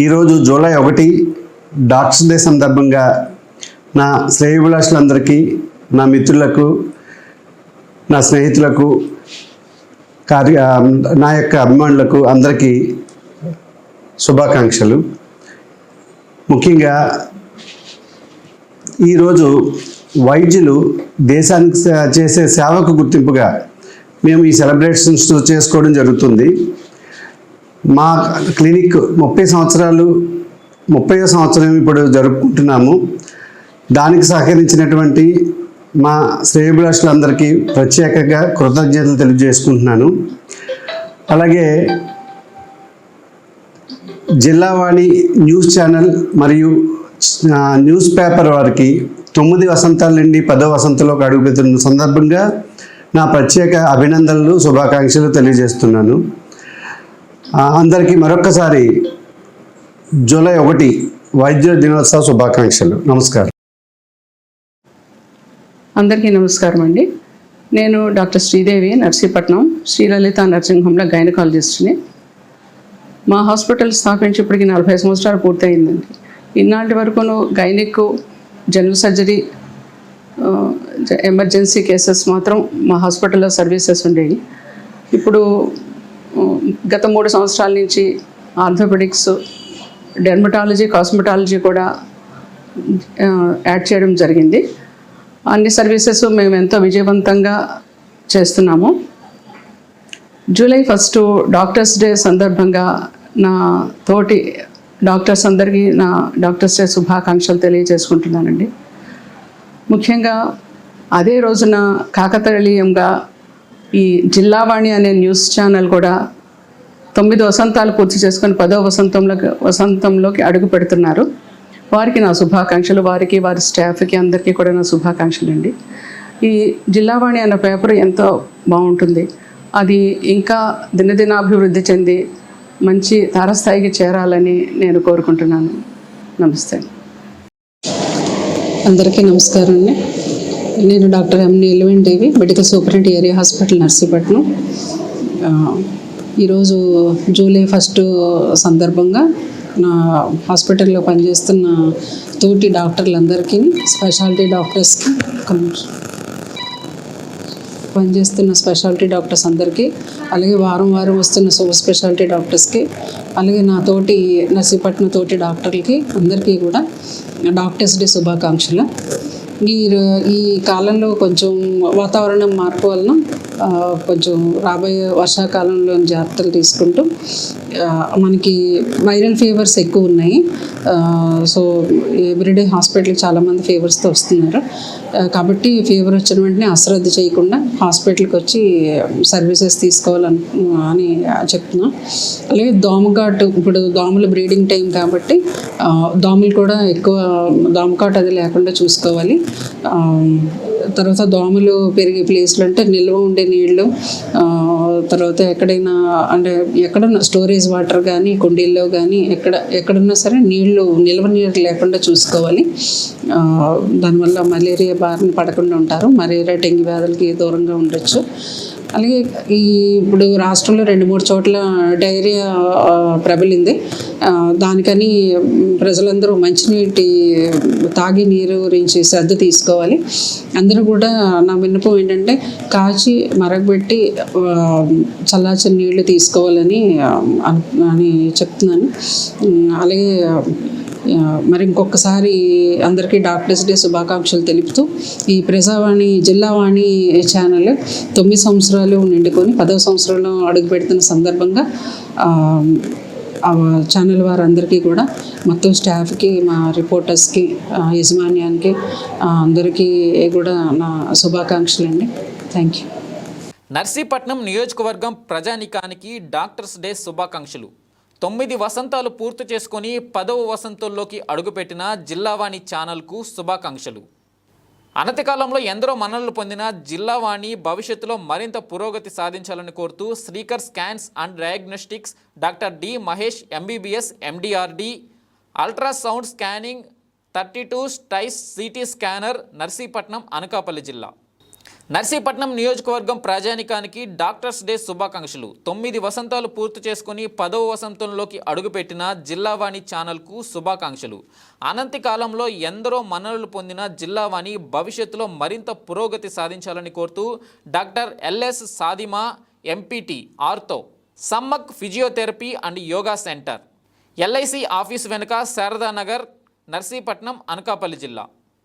ఈరోజు జూలై 1 డాక్టర్స్ డే సందర్భంగా నా శ్రేయోభిలాషులందరికీ, నా మిత్రులకు, నా స్నేహితులకు, నా యొక్క అభిమానులకు అందరికీ శుభాకాంక్షలు. ముఖ్యంగా ఈరోజు వైద్యులు దేశానికి చేసే సేవకు గుర్తింపుగా మేము ఈ సెలబ్రేషన్స్ చేసుకోవడం జరుగుతుంది. మా క్లినిక్ 30 సంవత్సరాలు 30వ సంవత్సరం ఇప్పుడు జరుపుకుంటున్నాము. దానికి సహకరించినటువంటి మా శ్రేయోభిలాషులందరికీ ప్రత్యేకంగా కృతజ్ఞతలు తెలియజేసుకుంటున్నాను. అలాగే జిల్లావాణి న్యూస్ ఛానల్ మరియు న్యూస్ పేపర్ వారికి 9 వసంతాల నుండి 10వ వసంతంలోకి అడుగుపెడుతున్న సందర్భంగా నా ప్రత్యేక అభినందనలు శుభాకాంక్షలు తెలియజేస్తున్నాను. అందరికీ మరొక్కసారి జూలై 1 వైద్యుల దినోత్సవ శుభాకాంక్షలు. నమస్కారం. అందరికీ నమస్కారం అండి. నేను డాక్టర్ శ్రీదేవి, నర్సీపట్నం శ్రీలలిత నర్సింగ్ హోమ్లో గైనకాలజిస్ట్ని. మా హాస్పిటల్ స్థాపించి ఇప్పటికి 40 సంవత్సరాలు పూర్తయిందండి. ఇన్నాటి వరకును gynaec, general surgery, emergency cases మాత్రం మా హాస్పిటల్లో సర్వీసెస్ ఉండేవి. ఇప్పుడు గత 3 సంవత్సరాల నుంచి ఆర్థోపెడిక్స్, డెర్మటాలజీ, కాస్మెటాలజీ కూడా యాడ్ చేయడం జరిగింది. అన్ని సర్వీసెస్ మేము ఎంతో విజయవంతంగా చేస్తున్నాము. జూలై 1 డాక్టర్స్ డే సందర్భంగా నా తోటి డాక్టర్స్ అందరికీ నా డాక్టర్స్ డే శుభాకాంక్షలు తెలియజేసుకుంటున్నానండి. ముఖ్యంగా అదే రోజున కాకతాళీయంగా ఈ జిల్లావాణి అనే న్యూస్ ఛానల్ కూడా 9 వసంతాలు పూర్తి చేసుకొని 10వ వసంతంలోకి అడుగు పెడుతున్నారు. వారికి నా శుభాకాంక్షలు, వారికి వారి స్టాఫ్కి అందరికీ కూడా నా శుభాకాంక్షలు అండి. ఈ జిల్లావాణి అనే పేపర్ ఎంతో బాగుంటుంది. అది ఇంకా దినదినాభివృద్ధి చెంది మంచి తారస్థాయికి చేరాలని నేను కోరుకుంటున్నాను. నమస్తే. అందరికీ నమస్కారం అండి. నేను doctor M Neelavenidevi, medical superintendent area hospital Narsipatnam. ఈరోజు జూలై 1 సందర్భంగా నా హాస్పిటల్లో పనిచేస్తున్న తోటి డాక్టర్లందరికీ, స్పెషాలిటీ డాక్టర్స్కి, పనిచేస్తున్న స్పెషాలిటీ డాక్టర్స్ అందరికీ, అలాగే వారం వస్తున్న సూపర్ స్పెషాలిటీ డాక్టర్స్కి, అలాగే నా తోటి నర్సీపట్నం తోటి డాక్టర్లకి అందరికీ కూడా డాక్టర్స్ డే శుభాకాంక్షలు. ఈ కాలంలో కొంచెం వాతావరణం మార్పు వలన కొంచెం రాబోయే వర్షాకాలంలో జాగ్రత్తలు తీసుకుంటూ మనకి వైరల్ ఫీవర్స్ ఎక్కువ ఉన్నాయి. సో ఎవ్రీడే హాస్పిటల్కి చాలామంది ఫీవర్స్తో వస్తున్నారు. కాబట్టి ఫీవర్ వచ్చిన వెంటనే అశ్రద్ధ చేయకుండా హాస్పిటల్కి వచ్చి సర్వీసెస్ తీసుకోవాలని చెప్తున్నాం. అలాగే దోమకాటు, ఇప్పుడు దోమల బ్రీడింగ్ టైం కాబట్టి దోమలు కూడా ఎక్కువ దోమకాటు అది లేకుండా చూసుకోవాలి. తర్వాత దోమలు పెరిగే ప్లేస్లు అంటే నిల్వ ఉండే నీళ్ళు, తర్వాత ఎక్కడైనా అంటే ఎక్కడన్నా స్టోరేజ్ వాటర్ కానీ కుండీల్లో కానీ ఎక్కడున్నా సరే నిల్వ నీరు లేకుండా చూసుకోవాలి. దానివల్ల మలేరియా బారిన పడకుండా ఉంటారు. మలేరియా, డెంగ్యూ వ్యాధులకి దూరంగా ఉండొచ్చు. అలాగే ఇప్పుడు రాష్ట్రంలో 2-3 చోట్ల డైరియా ప్రబలింది. దానికని ప్రజలందరూ మంచినీటి తాగి నీరు గురించి శ్రద్ధ తీసుకోవాలి. అందరూ కూడా నా విన్నపం ఏంటంటే కాచి మరగబెట్టి చల్లార్చిన నీళ్లు తీసుకోవాలని చెప్తున్నాను. అలాగే మరి ఇంకొకసారి అందరికీ డాక్టర్స్ డే శుభాకాంక్షలు తెలుపుతూ ఈ ప్రజావాణి జిల్లావాణి ఛానల్ 9 సంవత్సరాలు నిండుకొని 10వ సంవత్సరంలో అడుగు పెడుతున్న సందర్భంగా ఛానల్ వారందరికీ కూడా మొత్తం స్టాఫ్కి, మా రిపోర్టర్స్కి, యజమాన్యానికి అందరికీ కూడా నా శుభాకాంక్షలు అండి. Thank you. నర్సీపట్నం నియోజకవర్గం ప్రజానికానికి డాక్టర్స్ డే శుభాకాంక్షలు. 9 వసంతాలు పూర్తి చేసుకొని 10వ వసంతంలోకి అడుగుపెట్టిన జిల్లావాణి ఛానల్కు శుభాకాంక్షలు. అనతి కాలంలో ఎందరో మన్ననలు పొందిన జిల్లావాణి భవిష్యత్తులో మరింత పురోగతి సాధించాలని కోరుతూ Srikar scans and diagnostics, doctor D Mahesh MBBS MDRD, ultrasound scanning, 32 slice CT scanner, Narsipatnam, Anakapalli జిల్లా. నర్సీపట్నం నియోజకవర్గం ప్రజానికానికి డాక్టర్స్ డే శుభాకాంక్షలు. 9 వసంతాలు పూర్తి చేసుకుని 10వ వసంతంలోకి అడుగుపెట్టిన జిల్లావాణి ఛానల్కు శుభాకాంక్షలు. అనంతి కాలంలో ఎందరో మన్ననలు పొందిన జిల్లావాణి భవిష్యత్తులో మరింత పురోగతి సాధించాలని కోరుతూ doctor LS Sadima MPT ortho, Sammak physiotherapy and yoga centre, LIC office వెనుక శారదానగర్, నర్సీపట్నం, అనకాపల్లి జిల్లా.